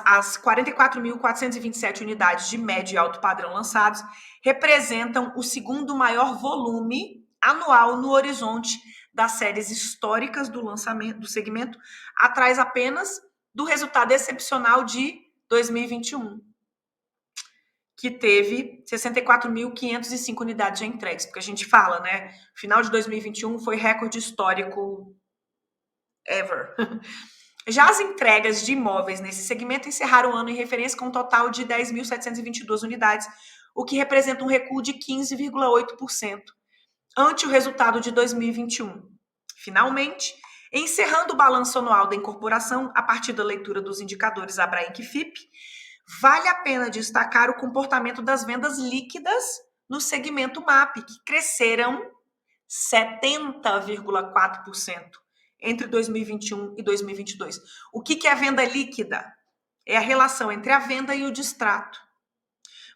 as 44.427 unidades de médio e alto padrão lançados representam o segundo maior volume anual no horizonte das séries históricas do lançamento do segmento, atrás apenas do resultado excepcional de 2021, que teve 64.505 unidades já entregues, porque a gente fala, né? Final de 2021 foi recorde histórico ever. Já as entregas de imóveis nesse segmento encerraram o ano em referência com um total de 10.722 unidades, o que representa um recuo de 15,8% ante o resultado de 2021. Finalmente, encerrando o balanço anual da incorporação a partir da leitura dos indicadores Abrainc FIP, vale a pena destacar o comportamento das vendas líquidas no segmento MAP, que cresceram 70,4% entre 2021 e 2022. O que é a venda líquida? É a relação entre a venda e o distrato.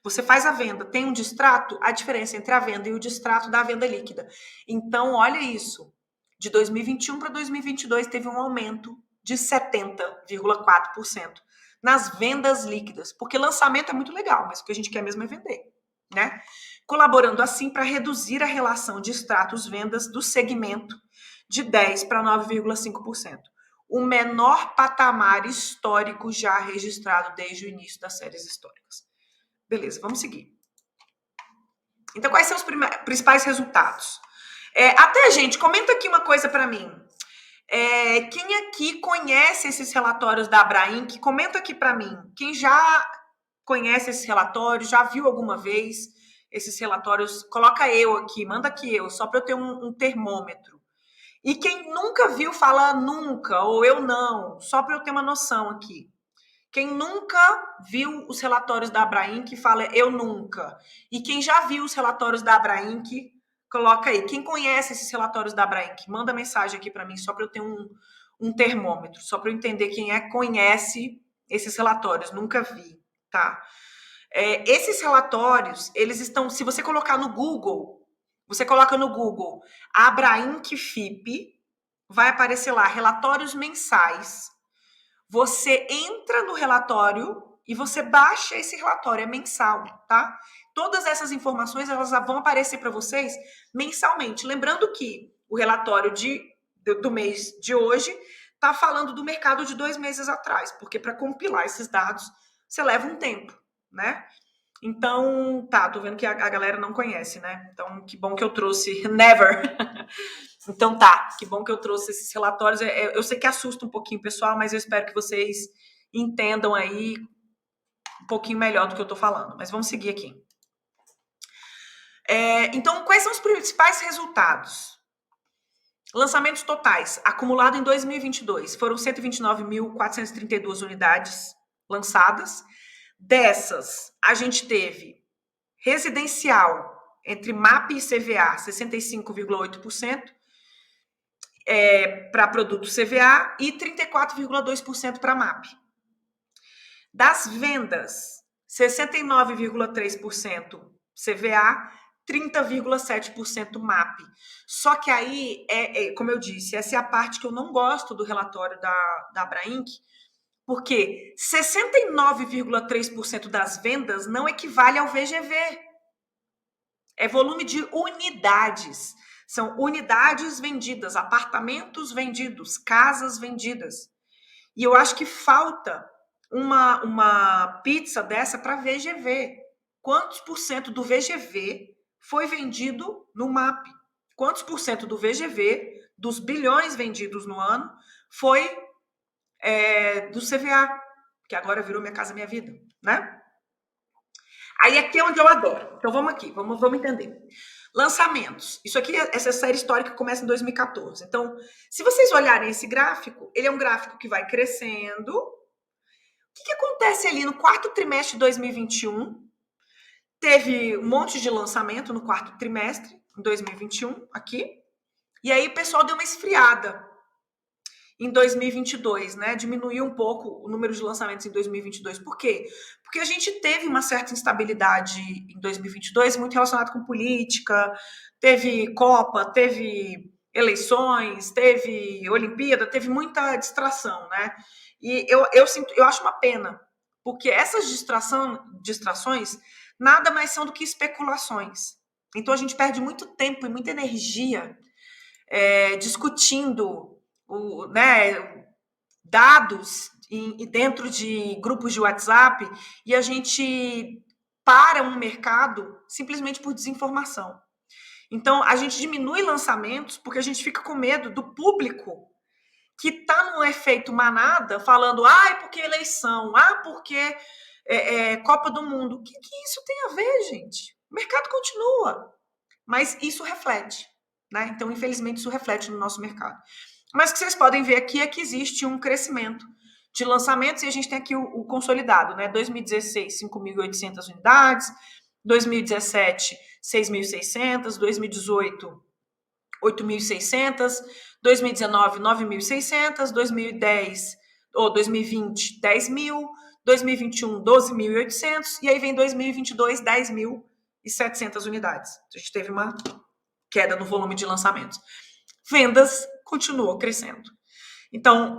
Você faz a venda, tem um distrato, a diferença entre a venda e o distrato da venda líquida. Então, olha isso. De 2021 para 2022 teve um aumento de 70,4% nas vendas líquidas, porque lançamento é muito legal, mas o que a gente quer mesmo é vender, né? Colaborando assim para reduzir a relação de extratos-vendas do segmento de 10% para 9,5%. O menor patamar histórico já registrado desde o início das séries históricas. Beleza, vamos seguir. Então, quais são os principais resultados? Até, gente, comenta aqui uma coisa para mim. Quem aqui conhece esses relatórios da Abrainc? Comenta aqui para mim. Quem já conhece esses relatórios, já viu alguma vez esses relatórios? Coloca eu aqui, manda aqui eu, só para eu ter um termômetro. E quem nunca viu, fala nunca, ou eu não, só para eu ter uma noção aqui. Quem nunca viu os relatórios da Abrainc, fala eu nunca. E quem já viu os relatórios da Abrainc, coloca aí. Quem conhece esses relatórios da Abrainc, manda mensagem aqui para mim, só para eu ter um termômetro, só para eu entender quem conhece esses relatórios. Nunca vi, tá? Esses relatórios, eles estão, se você colocar no Google, você coloca no Google Abrainc FIP, vai aparecer lá, relatórios mensais. Você entra no relatório e você baixa esse relatório, é mensal, tá? Todas essas informações, elas vão aparecer para vocês mensalmente. Lembrando que o relatório do mês de hoje está falando do mercado de 2 meses atrás, porque para compilar esses dados, você leva um tempo, né? Então, tá, tô vendo que a galera não conhece, né? Então, que bom que eu trouxe. Never! Então, tá, que bom que eu trouxe esses relatórios. Eu sei que assusta um pouquinho, pessoal, mas eu espero que vocês entendam aí um pouquinho melhor do que eu tô falando. Mas vamos seguir aqui. Então, quais são os principais resultados? Lançamentos totais, acumulado em 2022, foram 129.432 unidades lançadas. Dessas, a gente teve residencial, entre MAP e CVA, 65,8%, para produto CVA e 34,2% para MAP. Das vendas, 69,3% CVA, 30,7% MAP. Só que aí, como eu disse, essa é a parte que eu não gosto do relatório da Abrainc, porque 69,3% das vendas não equivale ao VGV. É volume de unidades. São unidades vendidas, apartamentos vendidos, casas vendidas. E eu acho que falta uma pizza dessa para VGV. Quantos por cento do VGV foi vendido no MAP? Quantos por cento do VGV, dos bilhões vendidos no ano, foi do CVA, que agora virou Minha Casa Minha Vida, né? Aí aqui é onde eu adoro. Então vamos aqui, vamos entender. Lançamentos. Isso aqui, essa série histórica começa em 2014. Então, se vocês olharem esse gráfico, ele é um gráfico que vai crescendo. O que acontece ali no quarto trimestre de 2021? Teve um monte de lançamento no quarto trimestre, em 2021, aqui. E aí o pessoal deu uma esfriada em 2022, né? Diminuiu um pouco o número de lançamentos em 2022. Por quê? Porque a gente teve uma certa instabilidade em 2022, muito relacionado com política, teve Copa, teve eleições, teve Olimpíada, teve muita distração, né? E eu acho uma pena, porque essas distrações nada mais são do que especulações. Então a gente perde muito tempo e muita energia discutindo dados dentro de grupos de WhatsApp e a gente para um mercado simplesmente por desinformação. Então, a gente diminui lançamentos porque a gente fica com medo do público que está no efeito manada falando, porque eleição, porque Copa do Mundo. O que isso tem a ver, gente? O mercado continua, mas isso reflete, né? Então, infelizmente, isso reflete no nosso mercado. Mas o que vocês podem ver aqui é que existe um crescimento de lançamentos e a gente tem aqui o consolidado, né? 2016, 5.800 unidades, 2017, 6.600, 2018, 8.600, 2019, 9.600, 2010 ou 2020, 10.000, 2021, 12.800 e aí vem 2022, 10.700 unidades. A gente teve uma queda no volume de lançamentos. Vendas continuou crescendo. Então,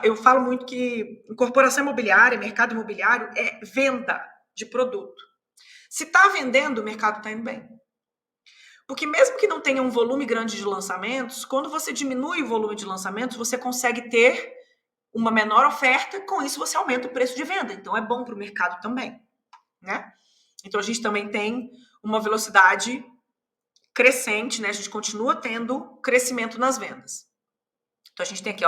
eu falo muito que incorporação imobiliária, mercado imobiliário, é venda de produto. Se está vendendo, o mercado está indo bem. Porque mesmo que não tenha um volume grande de lançamentos, quando você diminui o volume de lançamentos, você consegue ter uma menor oferta, com isso você aumenta o preço de venda. Então, é bom para o mercado também, né? Então, a gente também tem uma velocidade crescente, né? A gente continua tendo crescimento nas vendas. Então, a gente tem aqui,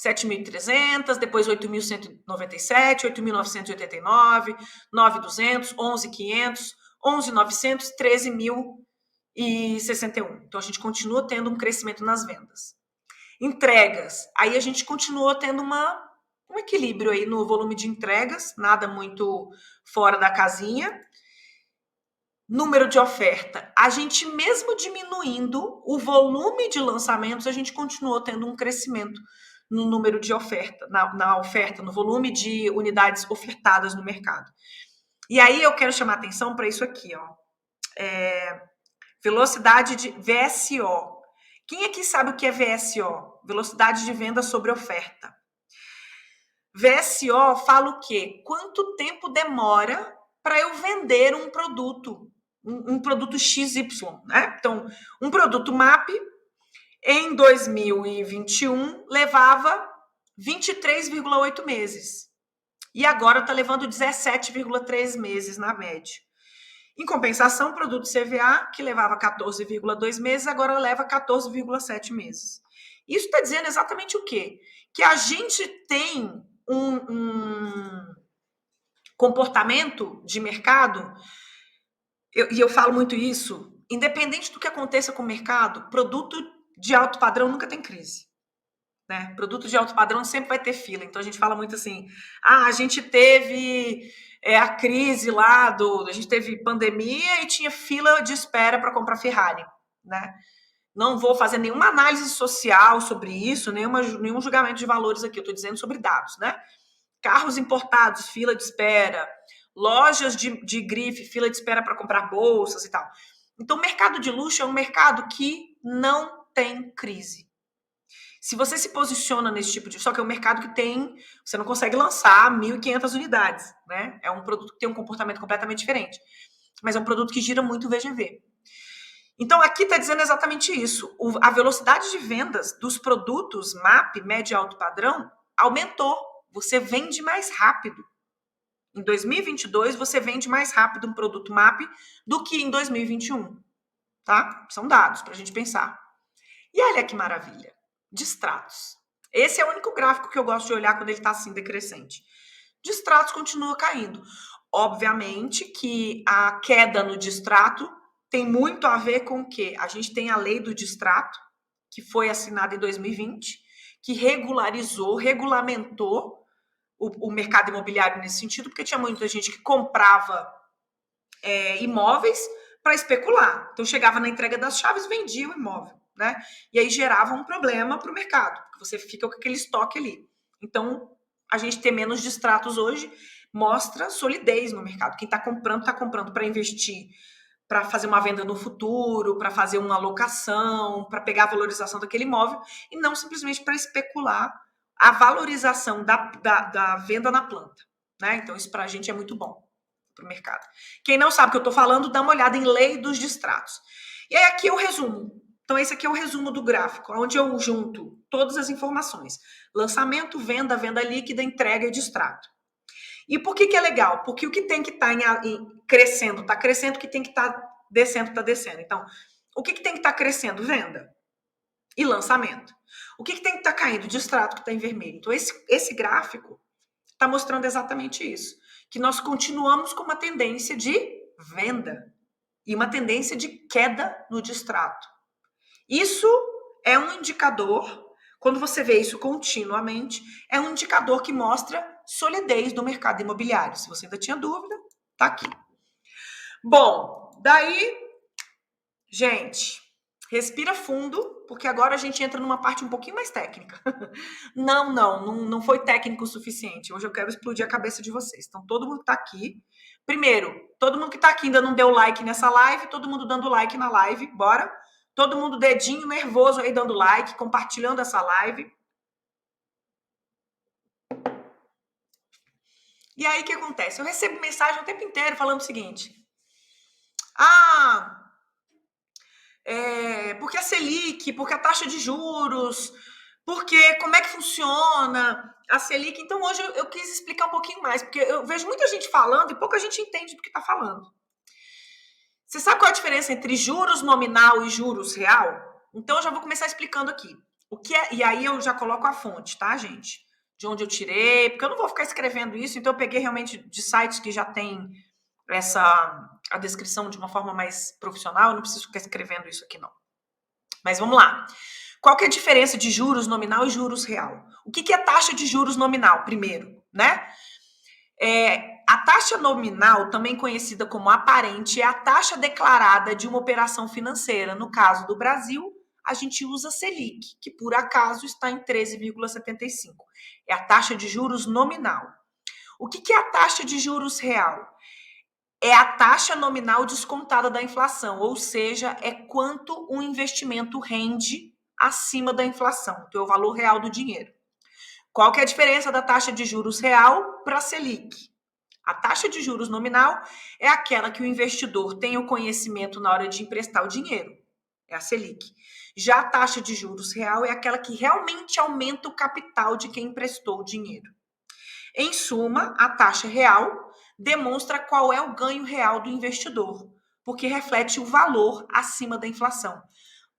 7.300, depois 8.197, 8.989, 9.200, 11.500, 11.900, 13.061. Então, a gente continua tendo um crescimento nas vendas. Entregas. Aí, a gente continua tendo um equilíbrio aí no volume de entregas, nada muito fora da casinha. Número de oferta. A gente, mesmo diminuindo o volume de lançamentos, a gente continuou tendo um crescimento no número de oferta, na oferta, no volume de unidades ofertadas no mercado. E aí eu quero chamar atenção para isso aqui, velocidade de VSO. Quem aqui sabe o que é VSO? Velocidade de venda sobre oferta. VSO fala o quê? Quanto tempo demora para eu vender um produto XY, né? Então, um produto MAP em 2021 levava 23,8 meses. E agora está levando 17,3 meses na média. Em compensação, o produto CVA, que levava 14,2 meses, agora leva 14,7 meses. Isso está dizendo exatamente o quê? Que a gente tem um comportamento de mercado, e eu falo muito isso, independente do que aconteça com o mercado, produto de alto padrão nunca tem crise. Né? Produto de alto padrão sempre vai ter fila. Então a gente fala muito assim: a gente teve a crise lá a gente teve pandemia e tinha fila de espera para comprar Ferrari, né? Não vou fazer nenhuma análise social sobre isso, nenhum julgamento de valores aqui. Eu estou dizendo sobre dados, né? Carros importados, fila de espera, lojas de grife, fila de espera para comprar bolsas e tal. Então, o mercado de luxo é um mercado que não tem crise. Se você se posiciona nesse tipo de... Só que é um mercado que você não consegue lançar 1.500 unidades, né? É um produto que tem um comportamento completamente diferente. Mas é um produto que gira muito o VGV. Então, aqui está dizendo exatamente isso. A velocidade de vendas dos produtos MAP, médio e alto padrão, aumentou. Você vende mais rápido. Em 2022, você vende mais rápido um produto MAP do que em 2021. Tá? São dados para a gente pensar. E olha que maravilha. Distratos. Esse é o único gráfico que eu gosto de olhar quando ele está assim decrescente. Distratos continua caindo. Obviamente que a queda no distrato tem muito a ver com o quê? A gente tem a lei do distrato, que foi assinada em 2020, que regulamentou o mercado imobiliário nesse sentido, porque tinha muita gente que comprava imóveis para especular. Então, chegava na entrega das chaves, vendia o imóvel, né? E aí gerava um problema para o mercado, porque você fica com aquele estoque ali. Então, a gente ter menos distratos hoje mostra solidez no mercado. Quem está comprando para investir, para fazer uma venda no futuro, para fazer uma alocação, para pegar a valorização daquele imóvel, e não simplesmente para especular a valorização da venda na planta, né? Então, isso para a gente é muito bom para o mercado. Quem não sabe o que eu estou falando, dá uma olhada em lei dos distratos. E aí aqui eu resumo. Então, esse aqui é o resumo do gráfico, onde eu junto todas as informações. Lançamento, venda líquida, entrega e distrato. E por que é legal? Porque o que tem que estar crescendo, está crescendo, o que tem que estar descendo, está descendo. Então, o que tem que estar crescendo? Venda e lançamento. O que tem que estar caindo? Distrato, que está em vermelho. Então, esse gráfico está mostrando exatamente isso. Que nós continuamos com uma tendência de venda e uma tendência de queda no distrato. Isso é um indicador, quando você vê isso continuamente, é um indicador que mostra solidez do mercado imobiliário. Se você ainda tinha dúvida, tá aqui. Bom, daí, gente, respira fundo, porque agora a gente entra numa parte um pouquinho mais técnica. Não foi técnico o suficiente. Hoje eu quero explodir a cabeça de vocês. Então, todo mundo que tá aqui. Primeiro, todo mundo que tá aqui ainda não deu like nessa live, todo mundo dando like na live, bora? Todo mundo dedinho nervoso aí dando like, compartilhando essa live. E aí, o que acontece? Eu recebo mensagem o tempo inteiro falando o seguinte. Porque a Selic, porque a taxa de juros, porque como é que funciona a Selic. Então, hoje eu quis explicar um pouquinho mais, porque eu vejo muita gente falando e pouca gente entende do que está falando. Você sabe qual é a diferença entre juros nominal e juros real? Então, eu já vou começar explicando aqui. O que é, e aí eu já coloco a fonte, tá, gente? De onde eu tirei, porque eu não vou ficar escrevendo isso, então eu peguei realmente de sites que já tem a descrição de uma forma mais profissional, eu não preciso ficar escrevendo isso aqui, não. Mas vamos lá. Qual que é a diferença de juros nominal e juros real? O que é taxa de juros nominal, primeiro, né? A taxa nominal, também conhecida como aparente, é a taxa declarada de uma operação financeira. No caso do Brasil, a gente usa Selic, que por acaso está em 13,75. É a taxa de juros nominal. O que é a taxa de juros real? É a taxa nominal descontada da inflação, ou seja, é quanto um investimento rende acima da inflação, que é o valor real do dinheiro. Qual que é a diferença da taxa de juros real para a Selic? A taxa de juros nominal é aquela que o investidor tem o conhecimento na hora de emprestar o dinheiro. É a Selic. Já a taxa de juros real é aquela que realmente aumenta o capital de quem emprestou o dinheiro. Em suma, a taxa real demonstra qual é o ganho real do investidor, porque reflete o valor acima da inflação.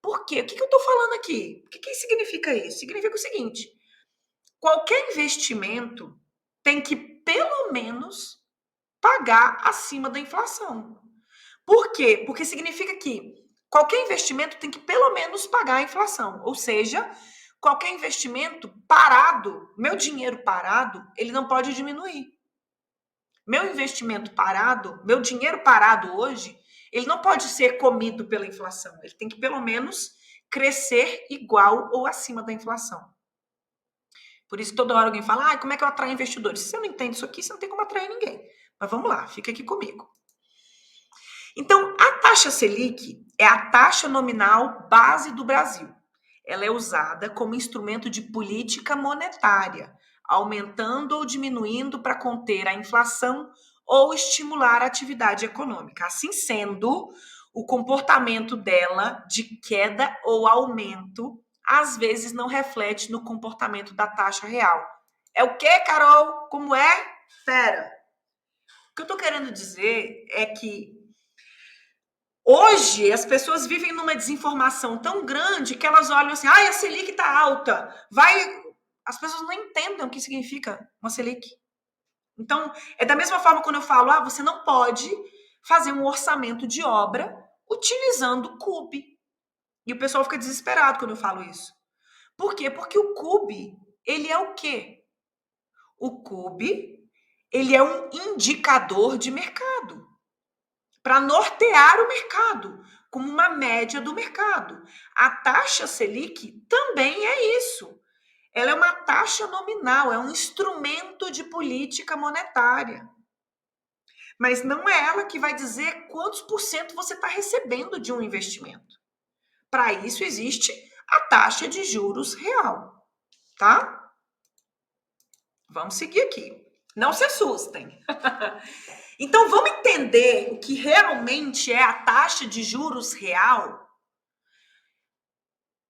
Por quê? O que eu estou falando aqui? O que significa isso? Significa o seguinte: qualquer investimento tem que, pelo menos, pagar acima da inflação. Por quê? Porque significa que qualquer investimento tem que, pelo menos, pagar a inflação. Ou seja, qualquer investimento parado, meu dinheiro parado, ele não pode diminuir. Meu investimento parado, meu dinheiro parado hoje, ele não pode ser comido pela inflação. Ele tem que, pelo menos, crescer igual ou acima da inflação. Por isso, toda hora alguém fala, como é que eu atraio investidores? Se você não entende isso aqui, você não tem como atrair ninguém. Mas vamos lá, fica aqui comigo. Então, a taxa Selic é a taxa nominal base do Brasil. Ela é usada como instrumento de política monetária, aumentando ou diminuindo para conter a inflação ou estimular a atividade econômica. Assim sendo, o comportamento dela de queda ou aumento às vezes não reflete no comportamento da taxa real. É o que, Carol? Como é? Pera. O que eu estou querendo dizer é que hoje as pessoas vivem numa desinformação tão grande que elas olham assim, a Selic está alta, as pessoas não entendem o que significa uma Selic. Então, é da mesma forma quando eu falo, você não pode fazer um orçamento de obra utilizando o CUB. E o pessoal fica desesperado quando eu falo isso. Por quê? Porque o CUB, ele é o quê? O CUB, ele é um indicador de mercado para nortear o mercado, como uma média do mercado. A taxa Selic também é isso. Ela é uma taxa nominal, é um instrumento de política monetária. Mas não é ela que vai dizer quantos por cento você está recebendo de um investimento. Para isso existe a taxa de juros real, tá? Vamos seguir aqui. Não se assustem. Então, vamos entender o que realmente é a taxa de juros real?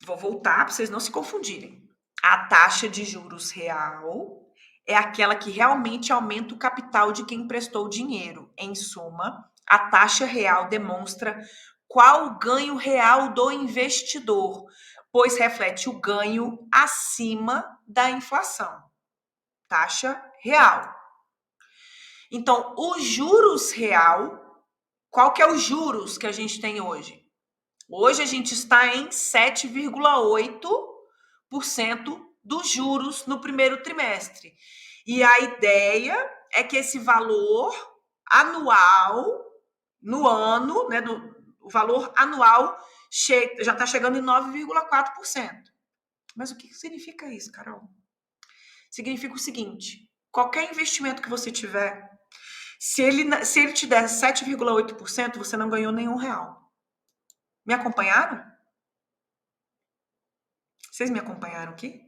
Vou voltar para vocês não se confundirem. A taxa de juros real é aquela que realmente aumenta o capital de quem emprestou o dinheiro. Em suma, a taxa real demonstra qual o ganho real do investidor, pois reflete o ganho acima da inflação. Taxa real. Então, os juros real, qual que é os juros que a gente tem hoje? Hoje a gente está em 7,8% dos juros no primeiro trimestre. E a ideia é que esse valor anual, no ano, né, o valor anual já está chegando em 9,4%. Mas o que significa isso, Carol? Significa o seguinte, qualquer investimento que você tiver, se ele te der 7,8%, você não ganhou nenhum real. Me acompanharam? Vocês me acompanharam aqui?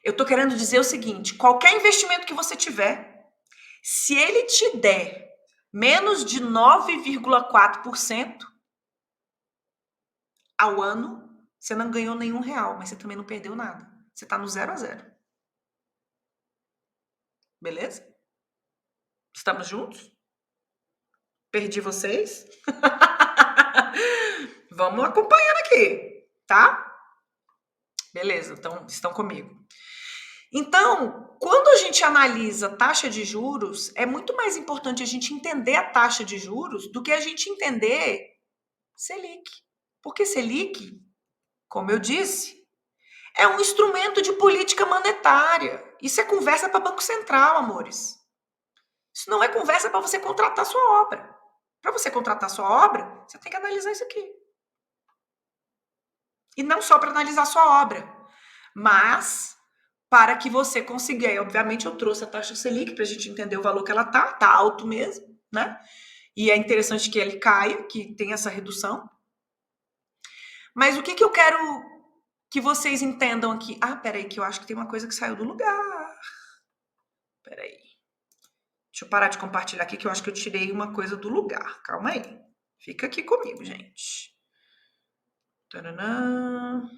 Eu tô querendo dizer o seguinte, qualquer investimento que você tiver, se ele te der menos de 9,4% ao ano, você não ganhou nenhum real, mas você também não perdeu nada. Você tá no 0 a 0. Beleza? Estamos juntos? Perdi vocês? Vamos acompanhando aqui, tá? Beleza, então estão comigo. Então, quando a gente analisa taxa de juros, é muito mais importante a gente entender a taxa de juros do que a gente entender Selic. Porque Selic, como eu disse, é um instrumento de política monetária. Isso é conversa para Banco Central, amores. Isso não é conversa para você contratar sua obra. Para você contratar sua obra, você tem que analisar isso aqui. E não só para analisar sua obra, mas para que você consiga. Aí, obviamente, eu trouxe a taxa Selic para a gente entender o valor que ela tá alto mesmo, né? E é interessante que ele caia, que tem essa redução. Mas o que eu quero que vocês entendam aqui. Ah, peraí, que eu acho que tem uma coisa que saiu do lugar. Peraí. Deixa eu parar de compartilhar aqui, que eu acho que eu tirei uma coisa do lugar. Calma aí. Fica aqui comigo, gente. Taranã.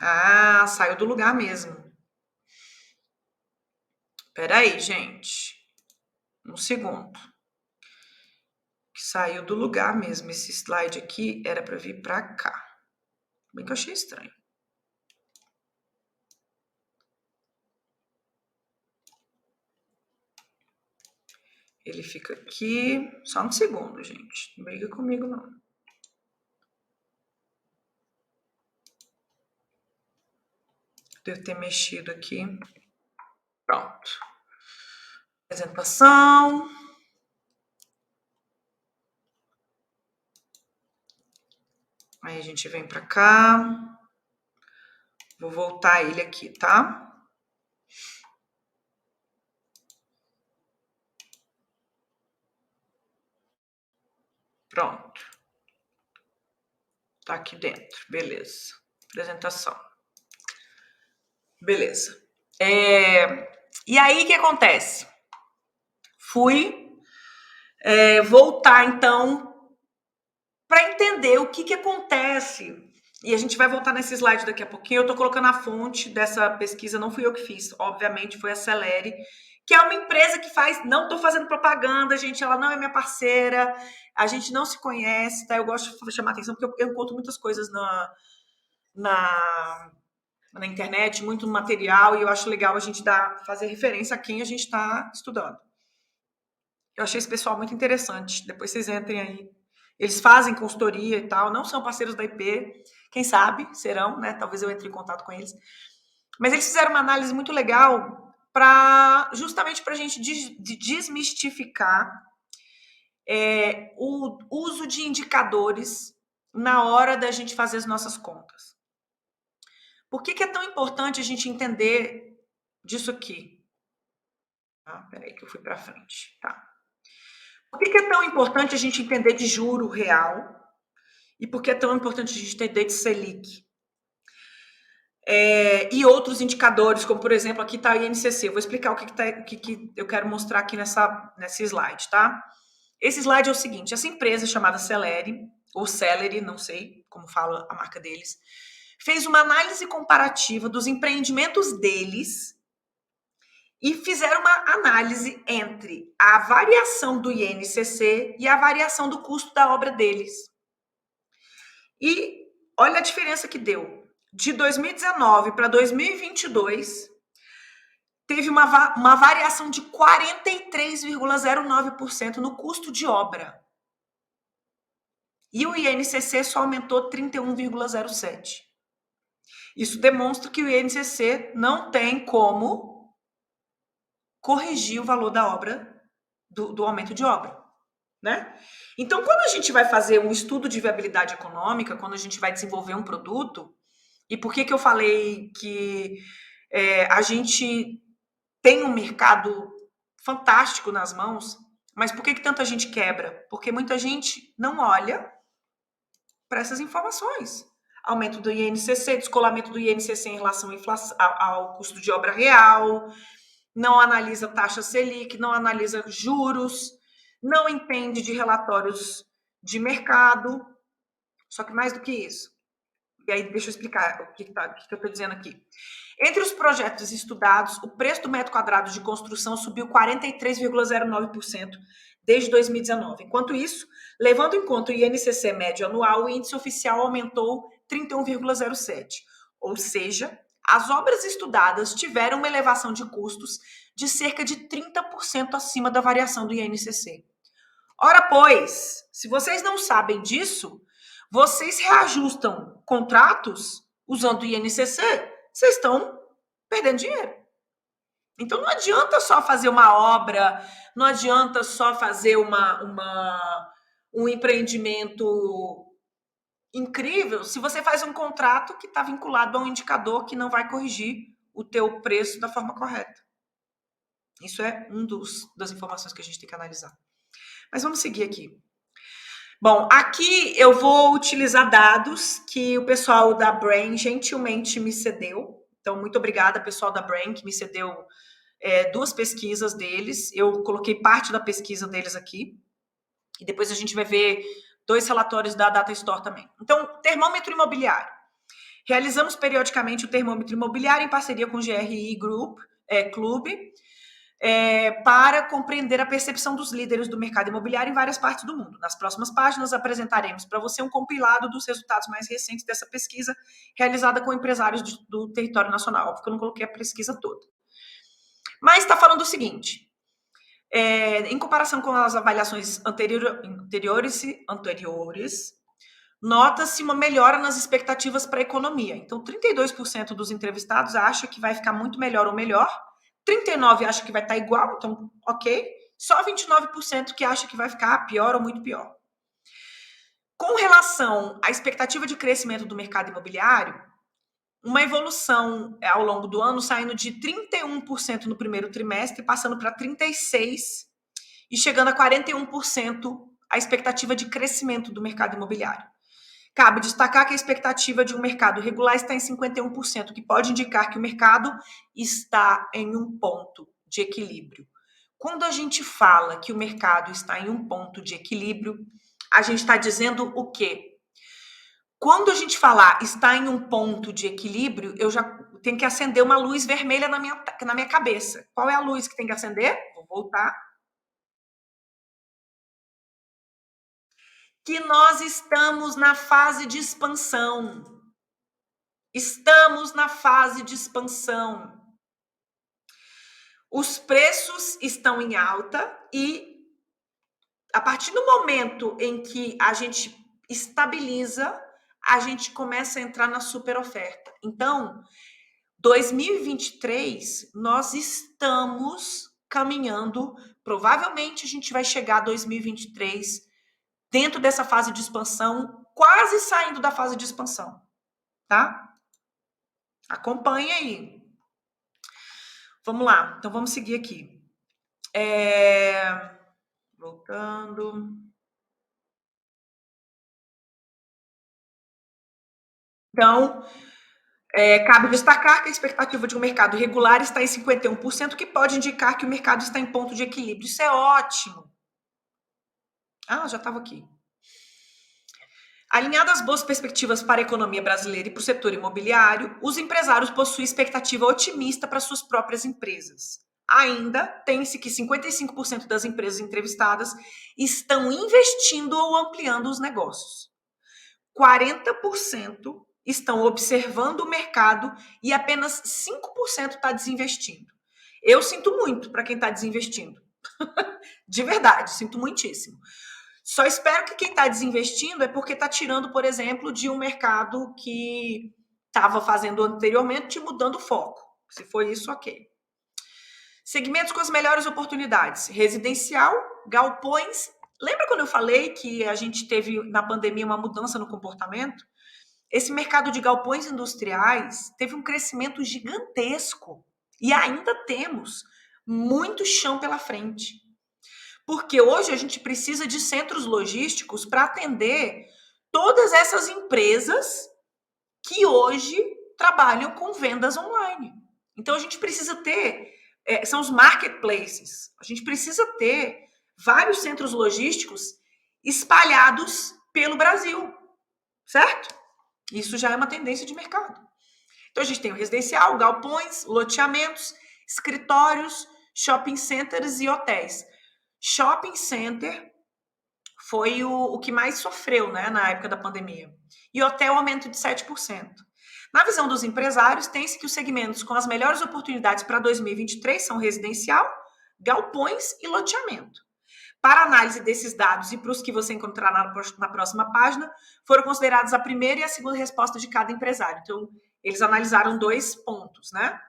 Ah, saiu do lugar mesmo. Peraí, gente. Um segundo. Saiu do lugar mesmo. Esse slide aqui era para vir para cá. Bem que eu achei estranho. Ele fica aqui. Só um segundo, gente. Não briga comigo, não. Devo ter mexido aqui. Pronto. Apresentação. Aí a gente vem para cá. Vou voltar ele aqui, tá? Pronto. Tá aqui dentro. Beleza. Apresentação. Beleza. E aí, o que acontece? Fui voltar, então, para entender o que acontece. E a gente vai voltar nesse slide daqui a pouquinho. Eu tô colocando a fonte dessa pesquisa, não fui eu que fiz, obviamente, foi a Celere, que é uma empresa que faz... Não tô fazendo propaganda, gente, ela não é minha parceira, a gente não se conhece, tá? Eu gosto de chamar atenção, porque eu encontro muitas coisas na internet, muito material, e eu acho legal a gente fazer referência a quem a gente está estudando. Eu achei esse pessoal muito interessante. Depois vocês entrem aí. Eles fazem consultoria e tal, não são parceiros da IP, quem sabe serão, né? Talvez eu entre em contato com eles. Mas eles fizeram uma análise muito legal justamente para a gente desmistificar o uso de indicadores na hora da gente fazer as nossas contas. Por que é tão importante a gente entender disso aqui? Peraí que eu fui para frente, tá? Por que é tão importante a gente entender de juro real e por que é tão importante a gente entender de Selic? E outros indicadores, como por exemplo, aqui está o INCC. Eu vou explicar o que eu quero mostrar aqui nesse slide, tá? Esse slide é o seguinte: essa empresa chamada Celere, ou Celere, não sei como fala a marca deles, fez uma análise comparativa dos empreendimentos deles e fizeram uma análise entre a variação do INCC e a variação do custo da obra deles. E olha a diferença que deu. De 2019 para 2022, teve uma variação de 43,09% no custo de obra. E o INCC só aumentou 31,07%. Isso demonstra que o INCC não tem como corrigir o valor da obra, do aumento de obra, né? Então, quando a gente vai fazer um estudo de viabilidade econômica, quando a gente vai desenvolver um produto, e por que eu falei que a gente tem um mercado fantástico nas mãos, mas por que tanta gente quebra? Porque muita gente não olha para essas informações. Aumento do INCC, descolamento do INCC em relação ao custo de obra real, não analisa taxa Selic, não analisa juros, não entende de relatórios de mercado. Só que mais do que isso, e aí deixa eu explicar o que eu estou dizendo aqui. Entre os projetos estudados, o preço do metro quadrado de construção subiu 43,09% desde 2019. Enquanto isso, levando em conta o INCC médio anual, o índice oficial aumentou 31,07%. Ou seja, as obras estudadas tiveram uma elevação de custos de cerca de 30% acima da variação do INCC. Ora, pois, se vocês não sabem disso, vocês reajustam contratos usando o INCC, vocês estão perdendo dinheiro. Então, não adianta só fazer uma obra, não adianta só fazer um empreendimento incrível se você faz um contrato que está vinculado a um indicador que não vai corrigir o teu preço da forma correta. Isso é das informações que a gente tem que analisar. Mas vamos seguir aqui. Bom, aqui eu vou utilizar dados que o pessoal da Brain gentilmente me cedeu. Então, muito obrigada, pessoal da Brain, que me cedeu 2 pesquisas deles. Eu coloquei parte da pesquisa deles aqui. E depois a gente vai ver 2 relatórios da Data Store também. Então, termômetro imobiliário. Realizamos periodicamente o termômetro imobiliário em parceria com o GRI Group, Clube, para compreender a percepção dos líderes do mercado imobiliário em várias partes do mundo. Nas próximas páginas apresentaremos para você um compilado dos resultados mais recentes dessa pesquisa realizada com empresários do território nacional. Óbvio que eu não coloquei a pesquisa toda. Mas está falando o seguinte, em comparação com as avaliações anteriores, nota-se uma melhora nas expectativas para a economia. Então, 32% dos entrevistados acha que vai ficar muito melhor ou melhor, 39% acha que vai estar igual, então, ok. Só 29% que acha que vai ficar pior ou muito pior. Com relação à expectativa de crescimento do mercado imobiliário, uma evolução ao longo do ano, saindo de 31% no primeiro trimestre, passando para 36% e chegando a 41% a expectativa de crescimento do mercado imobiliário. Cabe destacar que a expectativa de um mercado regular está em 51%, o que pode indicar que o mercado está em um ponto de equilíbrio. Quando a gente fala que o mercado está em um ponto de equilíbrio, a gente está dizendo o quê? Quando a gente falar está em um ponto de equilíbrio, eu já tenho que acender uma luz vermelha na minha cabeça. Qual é a luz que tem que acender? Vou voltar. Que nós estamos na fase de expansão. Estamos na fase de expansão. Os preços estão em alta e a partir do momento em que a gente estabiliza, a gente começa a entrar na super oferta. Então, 2023, nós estamos caminhando, provavelmente a gente vai chegar a 2023 dentro dessa fase de expansão, quase saindo da fase de expansão, tá? Acompanhe aí. Vamos lá, então vamos seguir aqui. Voltando. Então, cabe destacar que a expectativa de um mercado regular está em 51%, que pode indicar que o mercado está em ponto de equilíbrio. Isso é ótimo. Ah, já estava aqui. Alinhadas as boas perspectivas para a economia brasileira e para o setor imobiliário, os empresários possuem expectativa otimista para suas próprias empresas. Ainda tem-se que 55% das empresas entrevistadas estão investindo ou ampliando os negócios. 40% estão observando o mercado e apenas 5% está desinvestindo. Eu sinto muito para quem está desinvestindo. De verdade, sinto muitíssimo. Só espero que quem está desinvestindo é porque está tirando, por exemplo, de um mercado que estava fazendo anteriormente e mudando o foco. Se foi isso, ok. Segmentos com as melhores oportunidades. Residencial, galpões. Lembra quando eu falei que a gente teve na pandemia uma mudança no comportamento? Esse mercado de galpões industriais teve um crescimento gigantesco. E ainda temos muito chão pela frente. Porque hoje a gente precisa de centros logísticos para atender todas essas empresas que hoje trabalham com vendas online. Então a gente precisa ter, são os marketplaces, a gente precisa ter vários centros logísticos espalhados pelo Brasil, certo? Isso já é uma tendência de mercado. Então a gente tem o residencial, galpões, loteamentos, escritórios, shopping centers e hotéis. Shopping center foi o que mais sofreu, né, na época da pandemia. E hotel, aumento de 7%. Na visão dos empresários, tem-se que os segmentos com as melhores oportunidades para 2023 são residencial, galpões e loteamento. Para análise desses dados e para os que você encontrará na próxima página, foram consideradas a primeira e a segunda resposta de cada empresário. Então, eles analisaram 2 pontos, né?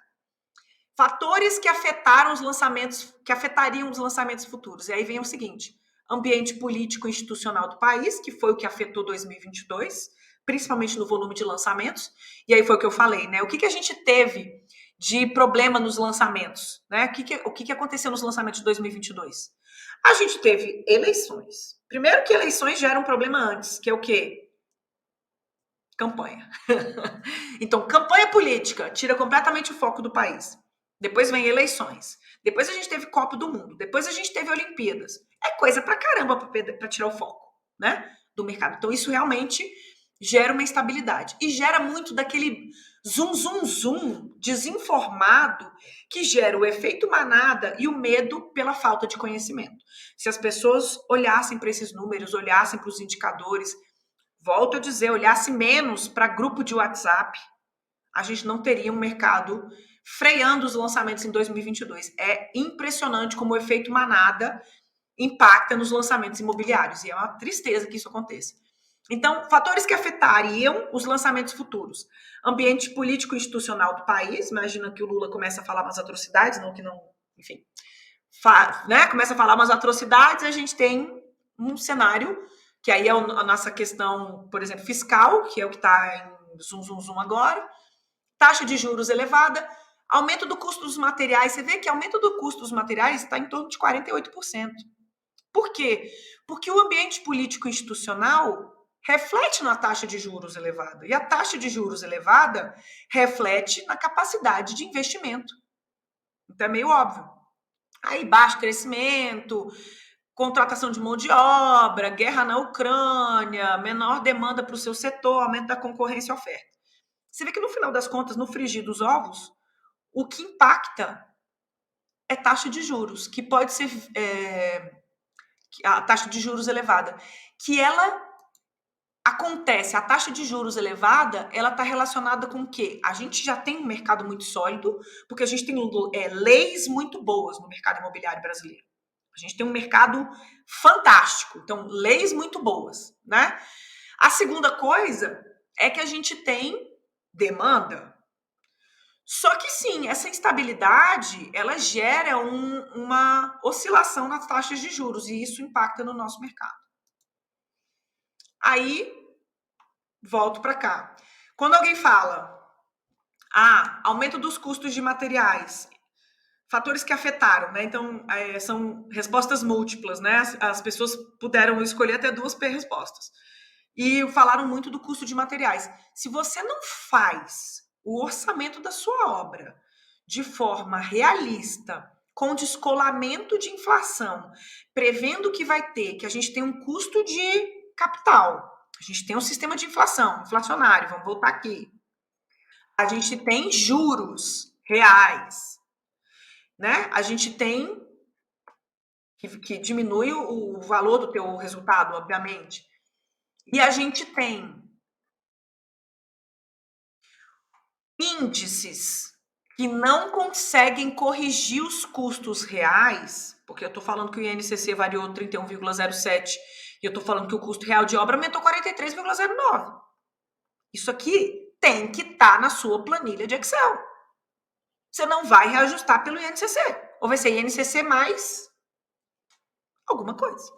Fatores que afetaram os lançamentos, que afetariam os lançamentos futuros. E aí vem o seguinte: ambiente político e institucional do país, que foi o que afetou 2022, principalmente no volume de lançamentos. E aí foi o que eu falei, né? O que a gente teve de problema nos lançamentos, né? O que aconteceu nos lançamentos de 2022? A gente teve eleições. Primeiro que eleições geram um problema antes, que é o quê? Campanha. Então, campanha política tira completamente o foco do país. Depois vem eleições. Depois a gente teve Copa do Mundo. Depois a gente teve Olimpíadas. É coisa pra caramba pra tirar o foco, né, do mercado. Então, isso realmente gera uma instabilidade. E gera muito daquele zum desinformado que gera o efeito manada e o medo pela falta de conhecimento. Se as pessoas olhassem para esses números, olhassem para os indicadores, volto a dizer, olhasse menos para grupo de WhatsApp, a gente não teria um mercado freando os lançamentos em 2022. É impressionante como o efeito manada impacta nos lançamentos imobiliários, e é uma tristeza que isso aconteça. Então, fatores que afetariam os lançamentos futuros. Ambiente político e institucional do país, imagina que o Lula começa a falar umas atrocidades, não que não, enfim, né? Começa a falar umas atrocidades, a gente tem um cenário, que aí é a nossa questão, por exemplo, fiscal, que é o que está em zum agora, taxa de juros elevada, aumento do custo dos materiais. Você vê que aumento do custo dos materiais está em torno de 48%. Por quê? Porque o ambiente político institucional reflete na taxa de juros elevada. E a taxa de juros elevada reflete na capacidade de investimento. Então é meio óbvio. Aí baixo crescimento, contratação de mão de obra, guerra na Ucrânia, menor demanda para o seu setor, aumento da concorrência e oferta. Você vê que no final das contas, no frigir dos ovos, o que impacta é taxa de juros, que pode ser a taxa de juros elevada, que ela acontece, a taxa de juros elevada, ela está relacionada com o quê? A gente já tem um mercado muito sólido, porque a gente tem leis muito boas no mercado imobiliário brasileiro. A gente tem um mercado fantástico, então leis muito boas, né? A segunda coisa é que a gente tem demanda. Só que sim, essa instabilidade, ela gera uma oscilação nas taxas de juros e isso impacta no nosso mercado. Aí, volto para cá. Quando alguém fala, aumento dos custos de materiais, fatores que afetaram, né? Então, são respostas múltiplas, né? As pessoas puderam escolher até 2 respostas. E falaram muito do custo de materiais. Se você não faz o orçamento da sua obra de forma realista, com descolamento de inflação, prevendo que vai ter, que a gente tem um custo de capital, a gente tem um sistema de inflação, inflacionário, vamos voltar aqui. A gente tem juros reais, né? A gente tem que diminui o valor do teu resultado, obviamente. E a gente tem índices que não conseguem corrigir os custos reais, porque eu estou falando que o INCC variou 31,07 e eu estou falando que o custo real de obra aumentou 43,09. Isso aqui tem que estar na sua planilha de Excel. Você não vai reajustar pelo INCC. Ou vai ser INCC mais alguma coisa.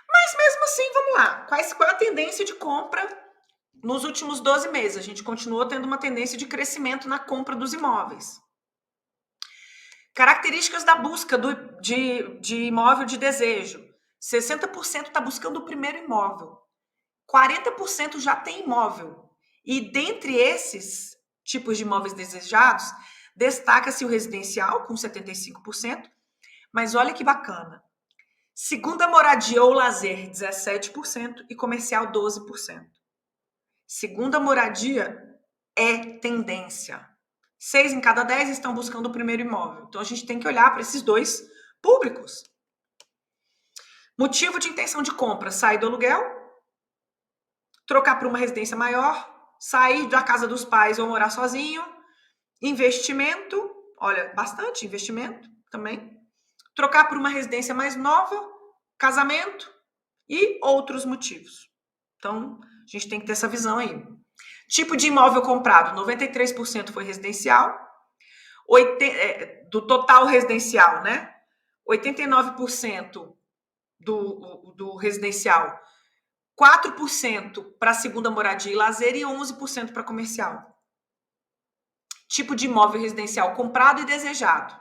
Mas mesmo assim, vamos lá. Qual é a tendência de compra nos últimos 12 meses? A gente continuou tendo uma tendência de crescimento na compra dos imóveis. Características da busca de imóvel de desejo. 60% está buscando o primeiro imóvel. 40% já tem imóvel. E dentre esses tipos de imóveis desejados, destaca-se o residencial, com 75%. Mas olha que bacana. Segunda moradia ou lazer, 17%. E comercial, 12%. Segunda moradia é tendência. 6 em cada 10 estão buscando o primeiro imóvel. Então, a gente tem que olhar para esses dois públicos. Motivo de intenção de compra: sair do aluguel, trocar para uma residência maior, sair da casa dos pais ou morar sozinho, investimento, olha, bastante investimento também, trocar por uma residência mais nova, casamento e outros motivos. Então, a gente tem que ter essa visão aí. Tipo de imóvel comprado: 93% foi residencial, do total residencial, né? 89% do residencial, 4% para segunda moradia e lazer e 11% para comercial. Tipo de imóvel residencial comprado e desejado: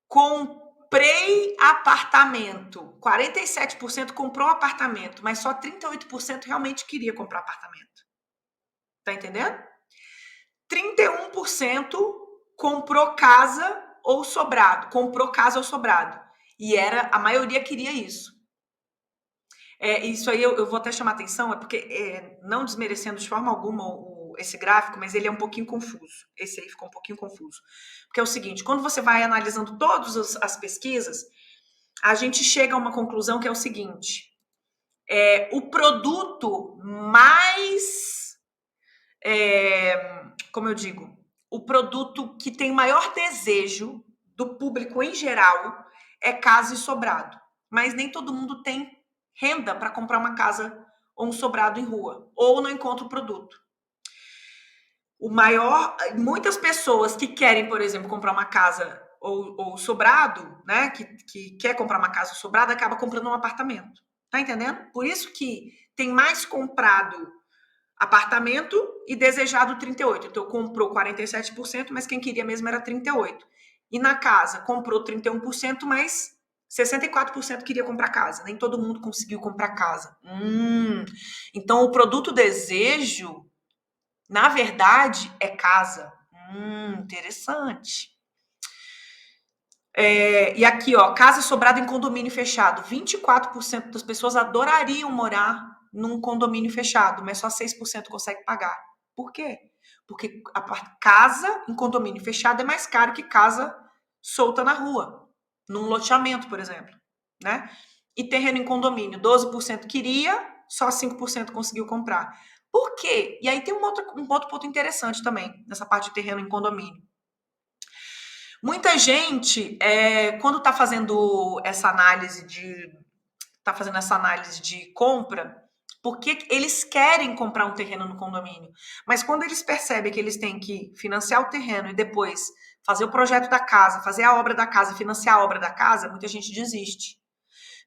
com comprei apartamento. 47% comprou apartamento, mas só 38% realmente queria comprar apartamento. Tá entendendo? 31% comprou casa ou sobrado. Comprou casa ou sobrado. E a maioria queria isso. Isso aí eu vou até chamar atenção, porque não desmerecendo de forma alguma esse gráfico, mas ele é um pouquinho confuso. Esse aí ficou um pouquinho confuso. Porque é o seguinte, quando você vai analisando todas as pesquisas, a gente chega a uma conclusão que é o seguinte, o produto mais, como eu digo, o produto que tem maior desejo do público em geral é casa e sobrado. Mas nem todo mundo tem renda para comprar uma casa ou um sobrado em rua, ou não encontra o produto. Muitas pessoas que querem, por exemplo, comprar uma casa ou sobrado, né, que quer comprar uma casa ou sobrado, acaba comprando um apartamento. Tá entendendo? Por isso que tem mais comprado apartamento e desejado 38%. Então, comprou 47%, mas quem queria mesmo era 38%. E na casa, comprou 31%, mas 64% queria comprar casa. Nem todo mundo conseguiu comprar casa. Então, o produto desejo, na verdade, é casa. Interessante. E aqui, ó, casa sobrada em condomínio fechado. 24% das pessoas adorariam morar num condomínio fechado, mas só 6% consegue pagar. Por quê? Porque a casa em condomínio fechado é mais caro que casa solta na rua, num loteamento, por exemplo, né? E terreno em condomínio, 12% queria, só 5% conseguiu comprar. Por quê? E aí tem um outro ponto interessante também, nessa parte de terreno em condomínio. Muita gente, quando está fazendo essa análise de compra, porque eles querem comprar um terreno no condomínio, mas quando eles percebem que eles têm que financiar o terreno e depois fazer o projeto da casa, fazer a obra da casa, financiar a obra da casa, muita gente desiste.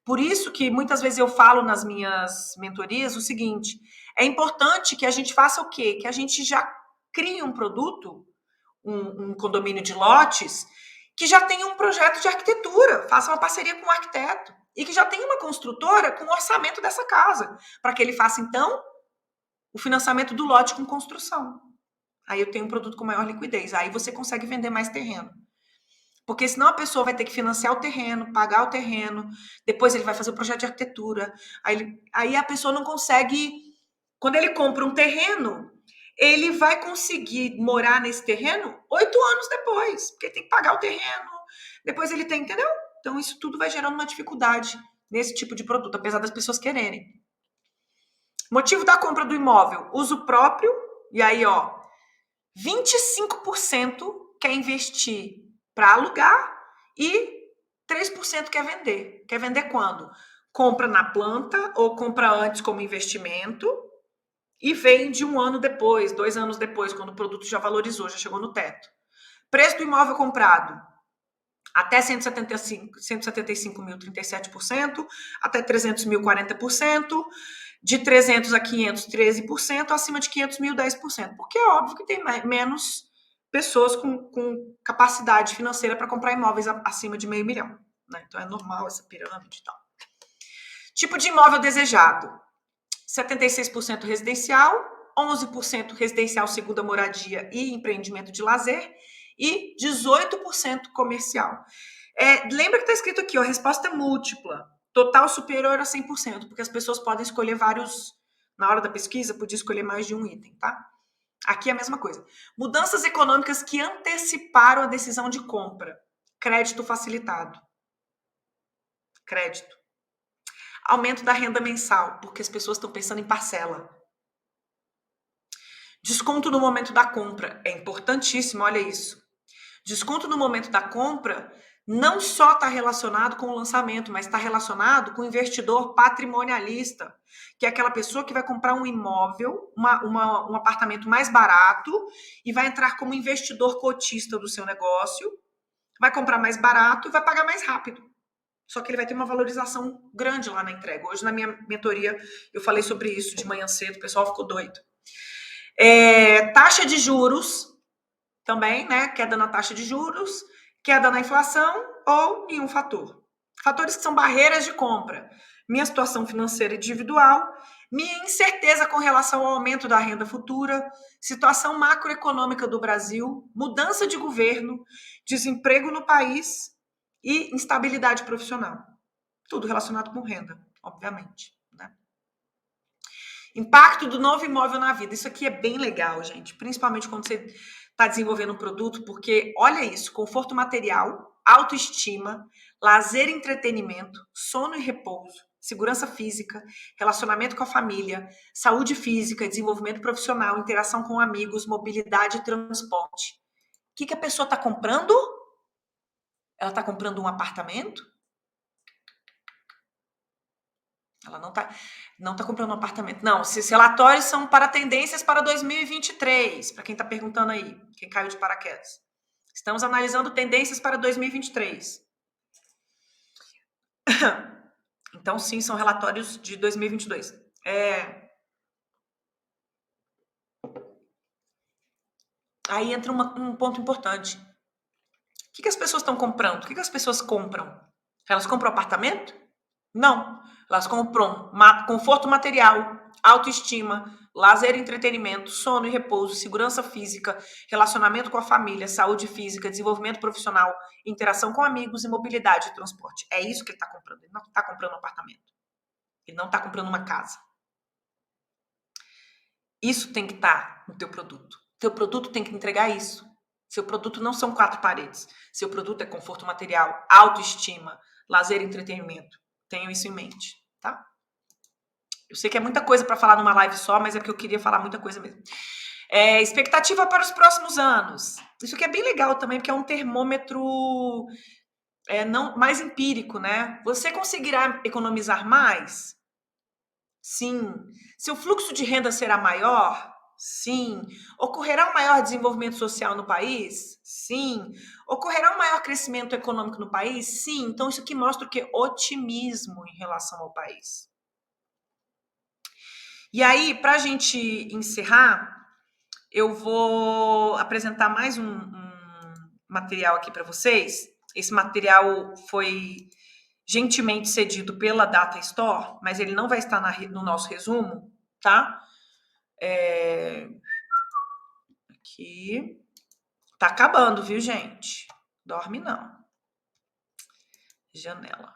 Por isso que muitas vezes eu falo nas minhas mentorias o seguinte, é importante que a gente faça o quê? Que a gente já crie um produto, um condomínio de lotes, que já tenha um projeto de arquitetura, faça uma parceria com um arquiteto e que já tenha uma construtora com o orçamento dessa casa, para que ele faça, então, o financiamento do lote com construção. Aí eu tenho um produto com maior liquidez, aí você consegue vender mais terreno. Porque senão a pessoa vai ter que financiar o terreno, pagar o terreno, depois ele vai fazer o projeto de arquitetura, aí a pessoa não consegue... Quando ele compra um terreno, ele vai conseguir morar nesse terreno 8 anos depois, porque ele tem que pagar o terreno, depois ele tem, entendeu? Então isso tudo vai gerando uma dificuldade nesse tipo de produto, apesar das pessoas quererem. Motivo da compra do imóvel, uso próprio, e aí, ó, 25% quer investir para alugar e 3% quer vender. Quer vender quando? Compra na planta ou compra antes como investimento, e vende 1 ano depois, 2 anos depois, quando o produto já valorizou, já chegou no teto. Preço do imóvel comprado, até 175 mil, 37%, até 300 mil, 40%, de 300 a 500, 13%, acima de 500 mil, 10%. Porque é óbvio que tem menos pessoas com capacidade financeira para comprar imóveis acima de $500 mil. Né? Então é normal essa pirâmide e tal. Tipo de imóvel desejado. 76% residencial, 11% residencial segunda moradia e empreendimento de lazer e 18% comercial. Lembra que está escrito aqui, ó, resposta múltipla, total superior a 100%, porque as pessoas podem escolher vários, na hora da pesquisa, podia escolher mais de um item, tá? Aqui é a mesma coisa. Mudanças econômicas que anteciparam a decisão de compra. Crédito facilitado. Crédito. Aumento da renda mensal, porque as pessoas estão pensando em parcela. Desconto no momento da compra, é importantíssimo, olha isso. Desconto no momento da compra não só está relacionado com o lançamento, mas está relacionado com o investidor patrimonialista, que é aquela pessoa que vai comprar um imóvel, um apartamento mais barato e vai entrar como investidor cotista do seu negócio, vai comprar mais barato e vai pagar mais rápido. Só que ele vai ter uma valorização grande lá na entrega. Hoje, na minha mentoria, eu falei sobre isso de manhã cedo, o pessoal ficou doido. Taxa de juros, também, né? Queda na taxa de juros. queda na inflação ou nenhum fator. Fatores que são barreiras de compra. Minha situação financeira individual, minha incerteza com relação ao aumento da renda futura, situação macroeconômica do Brasil, mudança de governo, desemprego no país e instabilidade profissional. Tudo relacionado com renda, obviamente, né? Impacto do novo imóvel na vida. Isso aqui é bem legal, gente. Principalmente quando você está desenvolvendo um produto, porque, olha isso, conforto material, autoestima, lazer e entretenimento, sono e repouso, segurança física, relacionamento com a família, saúde física, desenvolvimento profissional, interação com amigos, mobilidade e transporte. O que a pessoa está comprando? Ela está comprando um apartamento? Ela não tá comprando um apartamento. Não, esses relatórios são para tendências para 2023, para quem está perguntando aí, quem caiu de paraquedas. Estamos analisando tendências para 2023. Então, sim, são relatórios de 2022. Aí entra um ponto importante. O que as pessoas estão comprando? O que as pessoas compram? Elas compram apartamento? Não. Elas compram conforto material, autoestima, lazer e entretenimento, sono e repouso, segurança física, relacionamento com a família, saúde física, desenvolvimento profissional, interação com amigos e mobilidade e transporte. É isso que ele está comprando. Ele não está comprando um apartamento. Ele não está comprando uma casa. Isso tem que estar no teu produto. Teu produto tem que entregar isso. Seu produto não são 4 paredes. Seu produto é conforto material, autoestima, lazer e entretenimento. Tenham isso em mente, tá? Eu sei que é muita coisa para falar numa live só, mas é porque eu queria falar muita coisa mesmo. Expectativa para os próximos anos. Isso aqui é bem legal também, porque é um termômetro não mais empírico, né? Você conseguirá economizar mais? Sim. Seu fluxo de renda será maior? Sim. Ocorrerá um maior desenvolvimento social no país? Sim. Ocorrerá um maior crescimento econômico no país? Sim. Então, isso aqui mostra o quê? Otimismo em relação ao país. E aí, para a gente encerrar, eu vou apresentar mais um material aqui para vocês. Esse material foi gentilmente cedido pela Data Store, mas ele não vai estar no nosso resumo, tá? Aqui. Tá acabando, viu, gente? Dorme não. Janela.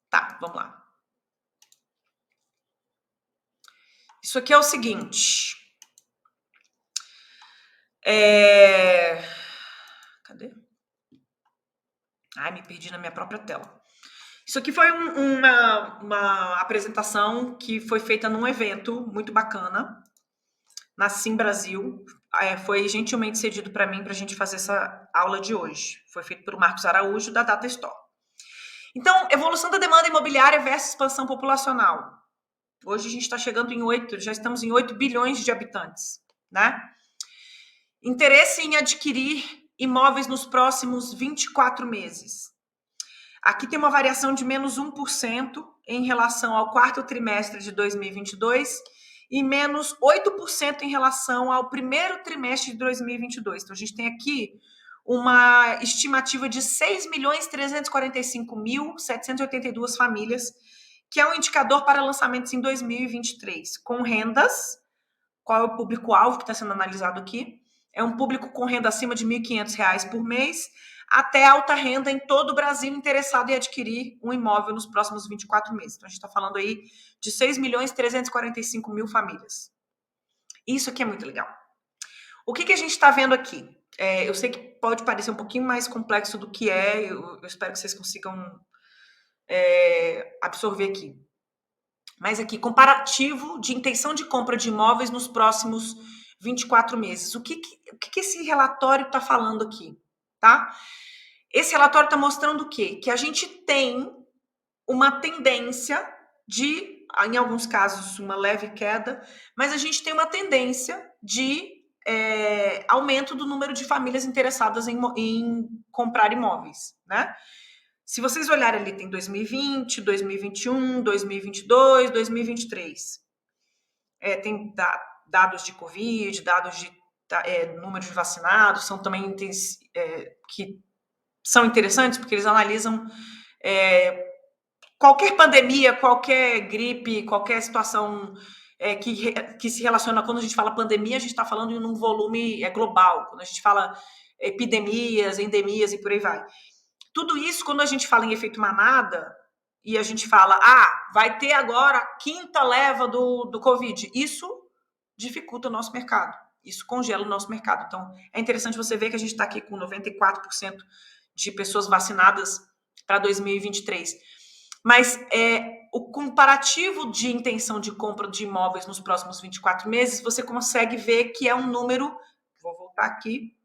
Tá, vamos lá. Isso aqui é o seguinte. Cadê? Ai, me perdi na minha própria tela. Isso aqui foi uma apresentação que foi feita num evento muito bacana, na Sim Brasil. Foi gentilmente cedido para mim para a gente fazer essa aula de hoje. Foi feito por Marcos Araújo, da Data Store. Então, evolução da demanda imobiliária versus expansão populacional. Hoje a gente está chegando já estamos em 8 bilhões de habitantes, né? Interesse em adquirir imóveis nos próximos 24 meses. Aqui tem uma variação de menos 1% em relação ao quarto trimestre de 2022 e menos 8% em relação ao primeiro trimestre de 2022. Então, a gente tem aqui uma estimativa de 6.345.782 famílias, que é um indicador para lançamentos em 2023, com rendas. Qual é o público-alvo que está sendo analisado aqui? É um público com renda acima de R$ 1.500 por mês, até alta renda em todo o Brasil interessado em adquirir um imóvel nos próximos 24 meses. Então, a gente está falando aí de 6.345.000 famílias. Isso aqui é muito legal. O que a gente está vendo aqui? Eu sei que pode parecer um pouquinho mais complexo do que eu espero que vocês consigam absorver aqui. Mas aqui, comparativo de intenção de compra de imóveis nos próximos 24 meses. O que esse relatório está falando aqui, tá? Esse relatório está mostrando o quê? Que a gente tem uma tendência de, em alguns casos, uma leve queda, mas a gente tem uma tendência de aumento do número de famílias interessadas em comprar imóveis, né? Se vocês olharem ali, tem 2020, 2021, 2022, 2023. Tem dados de Covid, dados de número de vacinados, são também itens que são interessantes, porque eles analisam qualquer pandemia, qualquer gripe, qualquer situação que se relaciona, quando a gente fala pandemia, a gente está falando em um volume global, quando a gente fala epidemias, endemias e por aí vai. Tudo isso, quando a gente fala em efeito manada, e a gente fala, vai ter agora a quinta leva do Covid, isso dificulta o nosso mercado, isso congela o nosso mercado. Então, é interessante você ver que a gente está aqui com 94% de pessoas vacinadas para 2023. Mas o comparativo de intenção de compra de imóveis nos próximos 24 meses, você consegue ver que é um número, vou voltar aqui,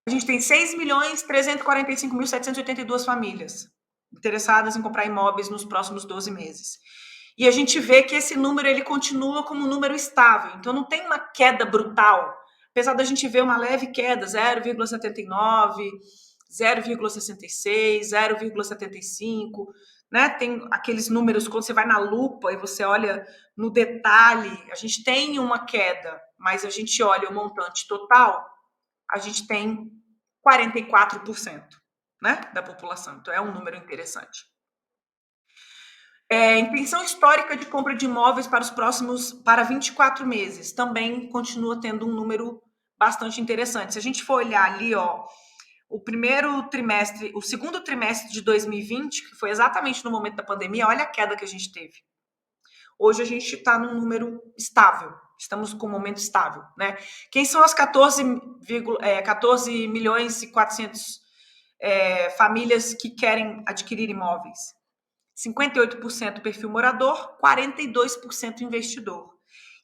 a gente tem 6.345.782 famílias interessadas em comprar imóveis nos próximos 12 meses. E a gente vê que esse número ele continua como um número estável, então não tem uma queda brutal, apesar da gente ver uma leve queda, 0,79, 0,66, 0,75, né? Tem aqueles números, quando você vai na lupa e você olha no detalhe, a gente tem uma queda, mas a gente olha o montante total, a gente tem 44%, né, da população. Então, é um número interessante. Intenção histórica de compra de imóveis para 24 meses. Também continua tendo um número bastante interessante. Se a gente for olhar ali, o segundo trimestre de 2020, que foi exatamente no momento da pandemia, olha a queda que a gente teve. Hoje a gente está num número estável, estamos com um momento estável, né? Quem são as 14 milhões e 400 famílias que querem adquirir imóveis? 58% perfil morador, 42% investidor.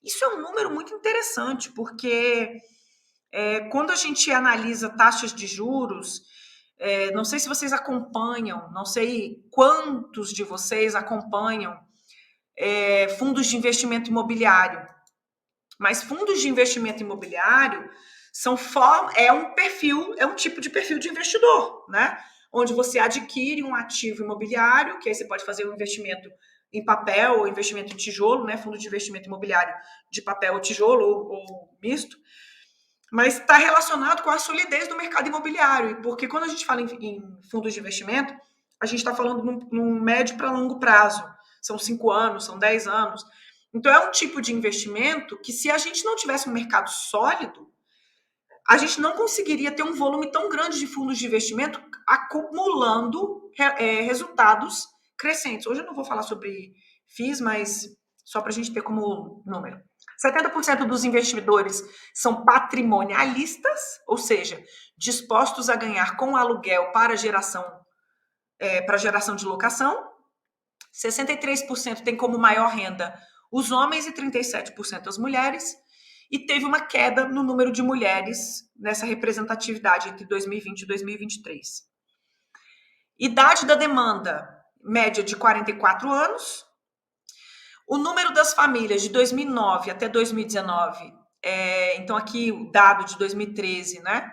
Isso é um número muito interessante, porque quando a gente analisa taxas de juros, não sei se vocês acompanham, não sei quantos de vocês acompanham fundos de investimento imobiliário. Mas fundos de investimento imobiliário é um tipo de perfil de investidor, né? Onde você adquire um ativo imobiliário, que aí você pode fazer um investimento em papel ou investimento em tijolo, né? Fundo de investimento imobiliário de papel ou tijolo ou misto, mas está relacionado com a solidez do mercado imobiliário, porque quando a gente fala em fundos de investimento, a gente está falando num médio para longo prazo, são 5 anos, são 10 anos. Então, é um tipo de investimento que, se a gente não tivesse um mercado sólido, a gente não conseguiria ter um volume tão grande de fundos de investimento acumulando resultados crescentes. Hoje eu não vou falar sobre FIIs, mas só para a gente ter como número. 70% dos investidores são patrimonialistas, ou seja, dispostos a ganhar com aluguel para geração de locação. 63% tem como maior renda os homens e 37% as mulheres. E teve uma queda no número de mulheres nessa representatividade entre 2020 e 2023. Idade da demanda, média de 44 anos. O número das famílias de 2009 até 2019, então aqui o dado de 2013, né?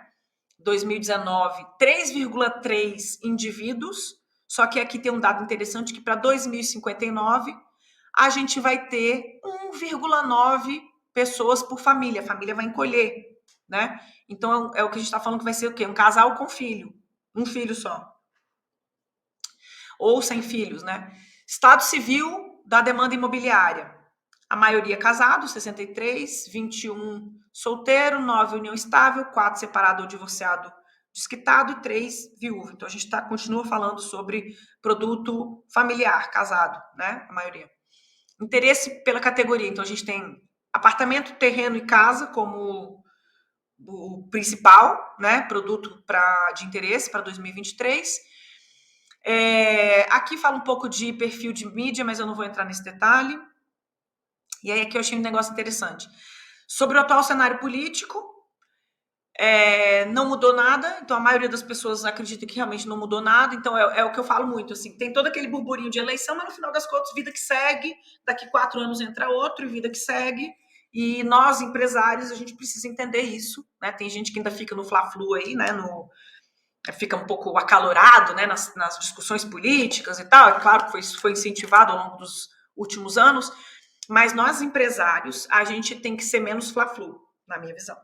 2019, 3,3 indivíduos, só que aqui tem um dado interessante que para 2059 a gente vai ter 1,9 pessoas por família. A família vai encolher, né? Então é o que a gente está falando, que vai ser o quê? Um casal com filho, um filho só. Ou sem filhos, né? Estado civil da demanda imobiliária. A maioria casado, 63, 21 solteiro, 9 união estável, 4 separado ou divorciado desquitado e 3 viúvo. Então a gente continua falando sobre produto familiar, casado, né? A maioria. Interesse pela categoria. Então a gente tem apartamento, terreno e casa como o principal, né? Produto de interesse para 2023. Aqui fala um pouco de perfil de mídia, mas eu não vou entrar nesse detalhe. E aí aqui eu achei um negócio interessante. Sobre o atual cenário político, não mudou nada, então a maioria das pessoas acredita que realmente não mudou nada, então é o que eu falo muito, assim, tem todo aquele burburinho de eleição, mas no final das contas, vida que segue, daqui 4 anos entra outro, e vida que segue, e nós, empresários, a gente precisa entender isso, né? Tem gente que ainda fica no fla-flu aí, né? Fica um pouco acalorado, né? Nas discussões políticas e tal, é claro que foi incentivado ao longo dos últimos anos, mas nós, empresários, a gente tem que ser menos fla-flu, na minha visão.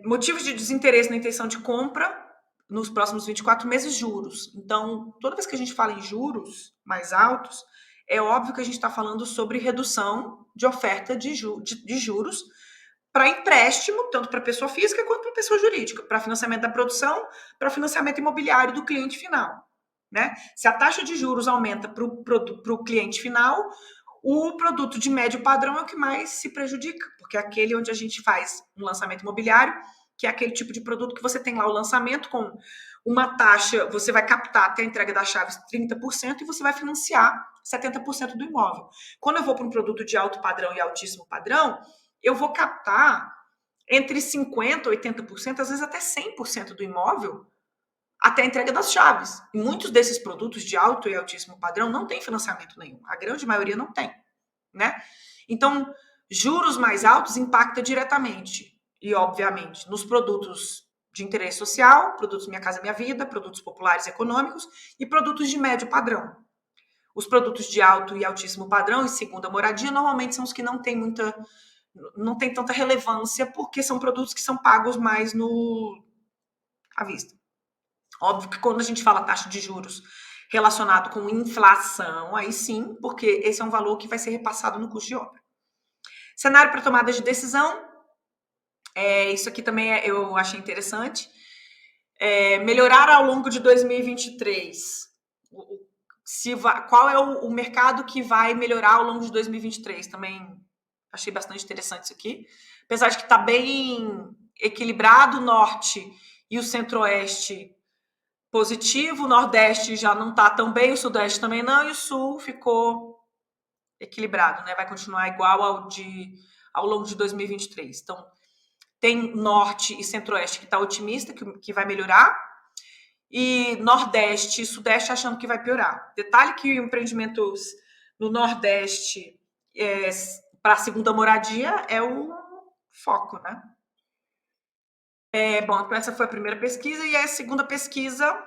Motivos de desinteresse na intenção de compra nos próximos 24 meses, juros. Então, toda vez que a gente fala em juros mais altos, é óbvio que a gente está falando sobre redução de oferta de juros para empréstimo, tanto para pessoa física quanto para pessoa jurídica, para financiamento da produção, para financiamento imobiliário do cliente final. Né? Se a taxa de juros aumenta para o cliente final, o produto de médio padrão é o que mais se prejudica, porque é aquele onde a gente faz um lançamento imobiliário, que é aquele tipo de produto que você tem lá o lançamento com uma taxa, você vai captar até a entrega das chaves 30% e você vai financiar 70% do imóvel. Quando eu vou para um produto de alto padrão e altíssimo padrão, eu vou captar entre 50% e 80%, às vezes até 100% do imóvel, até a entrega das chaves. E muitos desses produtos de alto e altíssimo padrão não tem financiamento nenhum. A grande maioria não tem, né? Então, juros mais altos impacta diretamente e, obviamente, nos produtos de interesse social, produtos Minha Casa Minha Vida, produtos populares econômicos e produtos de médio padrão. Os produtos de alto e altíssimo padrão e segunda moradia normalmente são os que não tem tanta relevância, porque são produtos que são pagos mais à vista. Óbvio que quando a gente fala taxa de juros relacionado com inflação, aí sim, porque esse é um valor que vai ser repassado no custo de obra. Cenário para tomada de decisão, isso aqui também eu achei interessante. Melhorar ao longo de 2023. Qual é o mercado que vai melhorar ao longo de 2023? Também achei bastante interessante isso aqui. Apesar de que está bem equilibrado o norte e o centro-oeste positivo, o nordeste já não está tão bem, o sudeste também não, e o sul ficou equilibrado, né? Vai continuar igual ao longo de 2023. Então, tem norte e centro-oeste que está otimista, que vai melhorar, e nordeste e sudeste achando que vai piorar. Detalhe que empreendimentos no nordeste para a segunda moradia é o foco, né? Bom, então essa foi a primeira pesquisa, e a segunda pesquisa,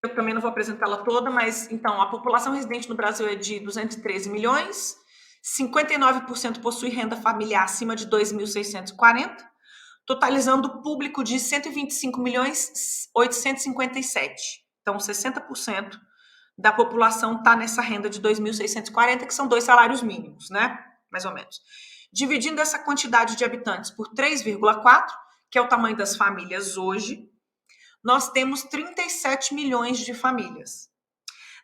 eu também não vou apresentá-la toda, mas então a população residente no Brasil é de 213 milhões, 59% possui renda familiar acima de 2.640, totalizando o público de 125 milhões 857. Então, 60% da população está nessa renda de 2.640, que são 2 salários mínimos, né? Mais ou menos. Dividindo essa quantidade de habitantes por 3,4, que é o tamanho das famílias hoje, nós temos 37 milhões de famílias.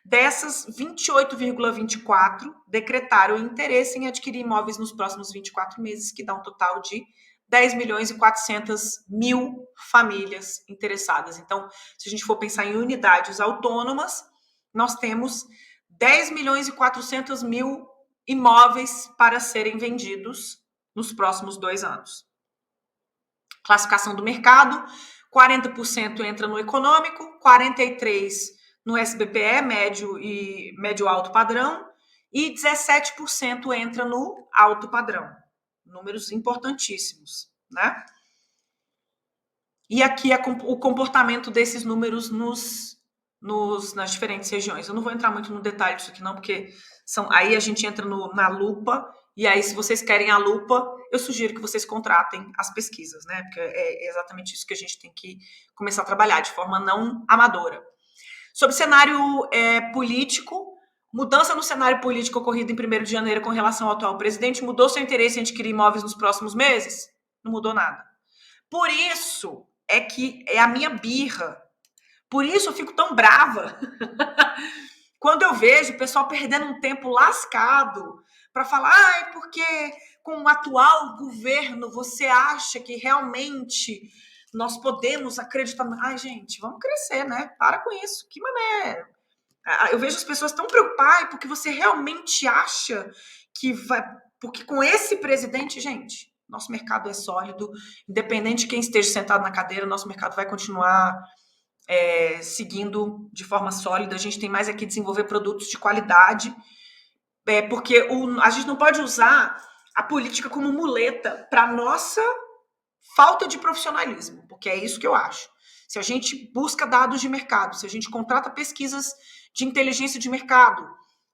Dessas, 28,24 decretaram interesse em adquirir imóveis nos próximos 24 meses, que dá um total de 10 milhões e 400 mil famílias interessadas. Então, se a gente for pensar em unidades autônomas, nós temos 10 milhões e 400 mil imóveis para serem vendidos nos próximos 2 anos. Classificação do mercado: 40% entra no econômico, 43% no SBPE, médio e médio alto padrão, e 17% entra no alto padrão. Números importantíssimos, né? E aqui o comportamento desses números nas diferentes regiões. Eu não vou entrar muito no detalhe disso aqui não, porque aí a gente entra na lupa, e aí se vocês querem a lupa, eu sugiro que vocês contratem as pesquisas, né? Porque é exatamente isso que a gente tem que começar a trabalhar de forma não amadora. Sobre cenário político, mudança no cenário político ocorrido em 1º de janeiro com relação ao atual presidente, mudou seu interesse em adquirir imóveis nos próximos meses? Não mudou nada. Por isso é que é a minha birra. Por isso eu fico tão brava quando eu vejo o pessoal perdendo um tempo lascado para falar, porque com o atual governo você acha que realmente nós podemos acreditar. Ai, gente, vamos crescer, né? Para com isso. Que mané. Eu vejo as pessoas tão preocupadas porque você realmente acha que vai. Porque com esse presidente, gente, nosso mercado é sólido, independente de quem esteja sentado na cadeira, nosso mercado vai continuar seguindo de forma sólida. A gente tem mais aqui desenvolver produtos de qualidade, porque a gente não pode usar a política como muleta para nossa falta de profissionalismo, porque é isso que eu acho. Se a gente busca dados de mercado, se a gente contrata pesquisas de inteligência de mercado,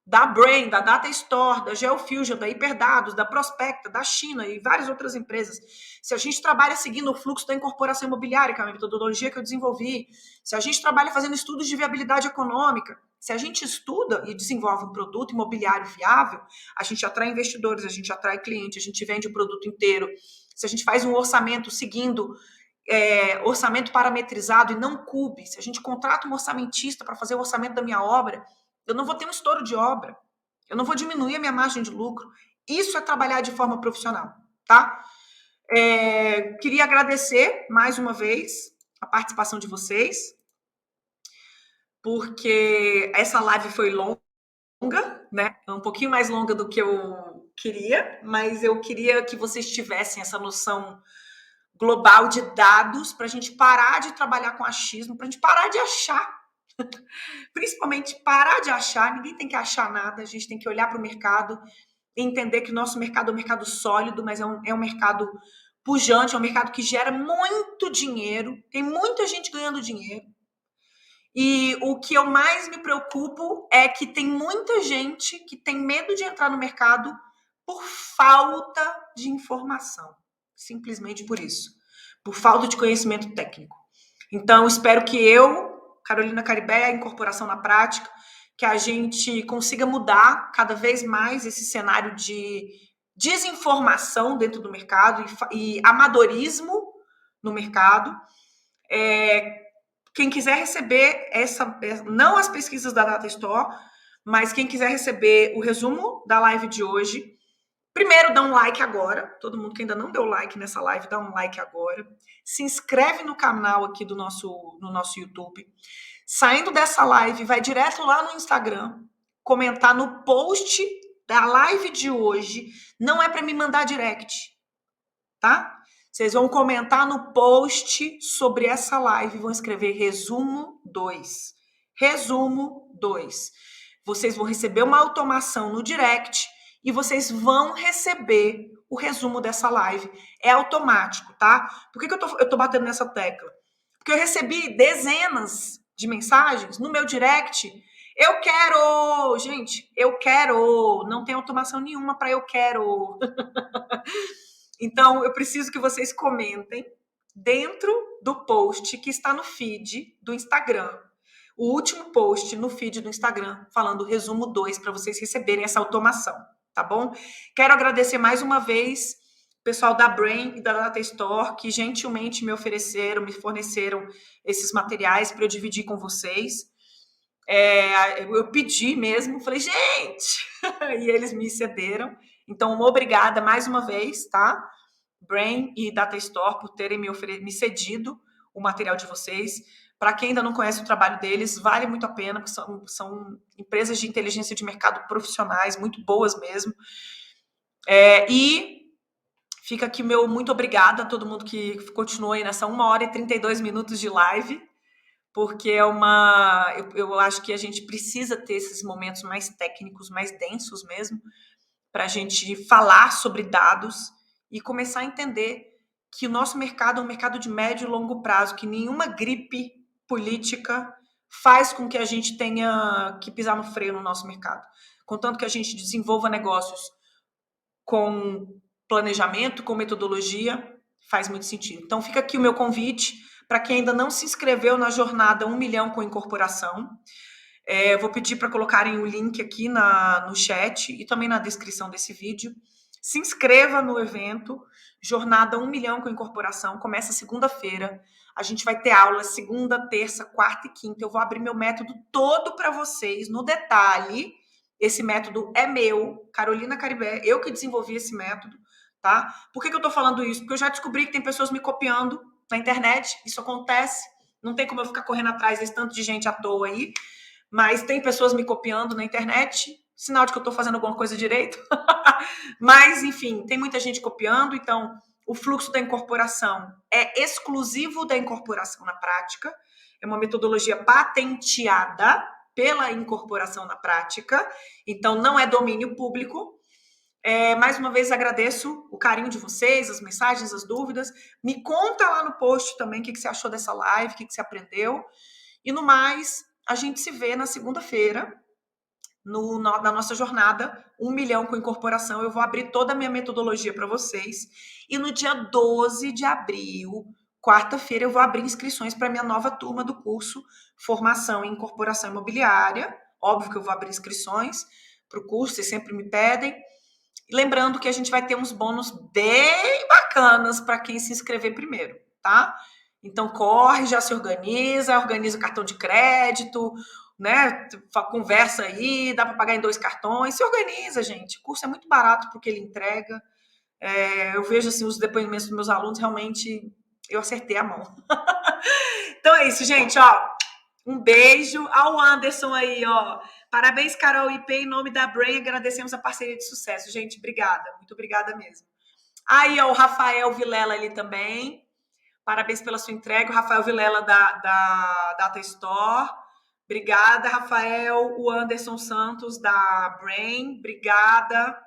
da Brain, da Data Store, da GeoFusion, da Hiperdados, da Prospecta, da China e várias outras empresas. Se a gente trabalha seguindo o fluxo da incorporação imobiliária, que é uma metodologia que eu desenvolvi, se a gente trabalha fazendo estudos de viabilidade econômica, se a gente estuda e desenvolve um produto imobiliário viável, a gente atrai investidores, a gente atrai clientes, a gente vende o produto inteiro. Se a gente faz um orçamento seguindo orçamento parametrizado e não CUB, se a gente contrata um orçamentista para fazer o orçamento da minha obra, eu não vou ter um estouro de obra, eu não vou diminuir a minha margem de lucro. Isso é trabalhar de forma profissional, tá? Queria agradecer mais uma vez a participação de vocês, porque essa live foi longa, né? Um pouquinho mais longa do que eu queria, mas eu queria que vocês tivessem essa noção global de dados para a gente parar de trabalhar com achismo, para a gente parar de achar. Principalmente parar de achar, ninguém tem que achar nada, a gente tem que olhar para o mercado e entender que o nosso mercado é um mercado sólido, mas é um mercado pujante, é um mercado que gera muito dinheiro, tem muita gente ganhando dinheiro. E o que eu mais me preocupo é que tem muita gente que tem medo de entrar no mercado por falta de informação. Simplesmente por isso. Por falta de conhecimento técnico. Então, espero que eu, Carolina Caribé, a incorporação na prática, que a gente consiga mudar cada vez mais esse cenário de desinformação dentro do mercado e amadorismo no mercado. Quem quiser receber não as pesquisas da Data Store, mas quem quiser receber o resumo da live de hoje, primeiro dá um like agora. Todo mundo que ainda não deu like nessa live, dá um like agora. Se inscreve no canal aqui no nosso YouTube. Saindo dessa live, vai direto lá no Instagram, comentar no post da live de hoje. Não é para me mandar direct, tá? Vocês vão comentar no post sobre essa live, vão escrever resumo 2. Resumo 2. Vocês vão receber uma automação no direct e vocês vão receber o resumo dessa live. É automático, tá? Por que eu tô batendo nessa tecla? Porque eu recebi dezenas de mensagens no meu direct. Eu quero! Gente, eu quero! Não tem automação nenhuma para eu quero. Então, eu preciso que vocês comentem dentro do post que está no feed do Instagram. O último post no feed do Instagram, falando resumo 2, para vocês receberem essa automação, tá bom? Quero agradecer mais uma vez o pessoal da Brain e da Data Store, que gentilmente me forneceram esses materiais para eu dividir com vocês. Eu pedi mesmo, falei, gente! E eles me cederam. Então, obrigada mais uma vez, tá? Brain e Data Store por terem me cedido o material de vocês. Para quem ainda não conhece o trabalho deles, vale muito a pena, porque são empresas de inteligência de mercado profissionais, muito boas mesmo. E fica aqui meu muito obrigada a todo mundo que continuou aí nessa 1h e 32 minutos de live, porque eu acho que a gente precisa ter esses momentos mais técnicos, mais densos mesmo, para a gente falar sobre dados e começar a entender que o nosso mercado é um mercado de médio e longo prazo, que nenhuma gripe política faz com que a gente tenha que pisar no freio no nosso mercado. Contanto que a gente desenvolva negócios com planejamento, com metodologia, faz muito sentido. Então, fica aqui o meu convite para quem ainda não se inscreveu na jornada 1 milhão com incorporação. Vou pedir para colocarem o link aqui no chat e também na descrição desse vídeo. Se inscreva no evento Jornada 1 milhão com incorporação. Começa segunda-feira. A gente vai ter aulas segunda, terça, quarta e quinta. Eu vou abrir meu método todo para vocês, no detalhe. Esse método é meu, Carolina Caribé. Eu que desenvolvi esse método, tá? Por que eu tô falando isso? Porque eu já descobri que tem pessoas me copiando na internet. Isso acontece. Não tem como eu ficar correndo atrás desse tanto de gente à toa aí. Mas tem pessoas me copiando na internet, sinal de que eu estou fazendo alguma coisa direito. Mas, enfim, tem muita gente copiando, então o fluxo da incorporação é exclusivo da incorporação na prática, é uma metodologia patenteada pela incorporação na prática, então não é domínio público. Mais uma vez agradeço o carinho de vocês, as mensagens, as dúvidas. Me conta lá no post também o que você achou dessa live, o que você aprendeu. E no mais, a gente se vê na segunda-feira na nossa jornada 1 milhão com incorporação. Eu vou abrir toda a minha metodologia para vocês. E no dia 12 de abril, quarta-feira, eu vou abrir inscrições para minha nova turma do curso Formação em Incorporação Imobiliária. Óbvio que eu vou abrir inscrições para o curso, vocês sempre me pedem. Lembrando que a gente vai ter uns bônus bem bacanas para quem se inscrever primeiro, tá? Então corre, já se organiza o cartão de crédito, né? Conversa aí, dá para pagar em 2 cartões, se organiza, gente. O curso é muito barato porque ele entrega. Eu vejo assim os depoimentos dos meus alunos, realmente eu acertei a mão. Então é isso, gente, ó. Um beijo ao Anderson aí, ó. Parabéns, Carol IP, em nome da Brain, agradecemos a parceria de sucesso. Gente, obrigada, muito obrigada mesmo. Aí, ó, o Rafael Vilela ali também. Parabéns pela sua entrega. O Rafael Vilela da Data Store. Obrigada, Rafael. O Anderson Santos da Brain. Obrigada.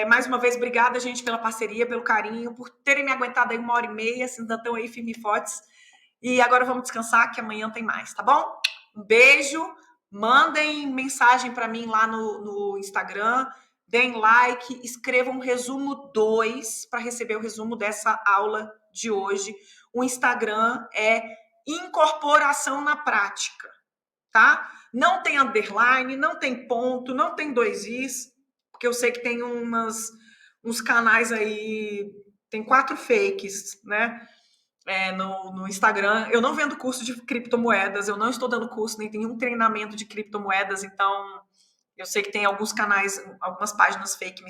Mais uma vez, obrigada, gente, pela parceria, pelo carinho, por terem me aguentado aí 1h30, assim, ainda estão aí firme e fortes. E agora vamos descansar, que amanhã tem mais, tá bom? Um beijo. Mandem mensagem para mim lá no Instagram. Deem like. Escrevam um resumo 2 para receber o resumo dessa aula de hoje. O Instagram é Incorporação na Prática, tá? Não tem underline, não tem ponto, não tem 2 is, porque eu sei que tem uns canais aí, tem 4 fakes, né? No Instagram. Eu não vendo curso de criptomoedas, eu não estou dando curso, nem nenhum treinamento de criptomoedas, então eu sei que tem alguns canais, algumas páginas fake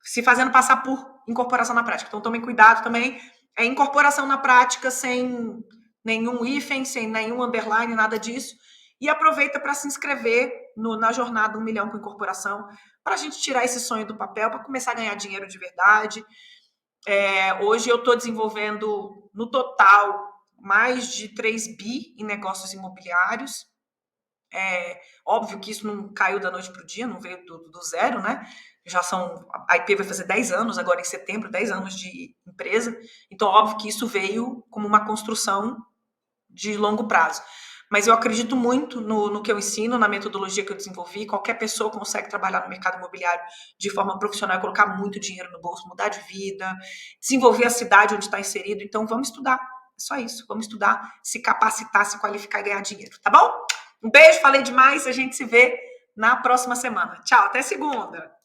se fazendo passar por incorporação na prática. Então tomem cuidado também. É incorporação na prática sem nenhum hífen, sem nenhum underline, nada disso. E aproveita para se inscrever na jornada 1 milhão com incorporação, para a gente tirar esse sonho do papel, para começar a ganhar dinheiro de verdade. Hoje eu estou desenvolvendo, no total, mais de 3 bi em negócios imobiliários. Óbvio que isso não caiu da noite para o dia, não veio do zero, né? A IP vai fazer 10 anos, agora em setembro, 10 anos de empresa. Então, óbvio que isso veio como uma construção de longo prazo. Mas eu acredito muito no que eu ensino, na metodologia que eu desenvolvi. Qualquer pessoa consegue trabalhar no mercado imobiliário de forma profissional, colocar muito dinheiro no bolso, mudar de vida, desenvolver a cidade onde está inserido. Então, vamos estudar. É só isso. Vamos estudar, se capacitar, se qualificar e ganhar dinheiro, tá bom? Um beijo, falei demais. A gente se vê na próxima semana. Tchau, até segunda.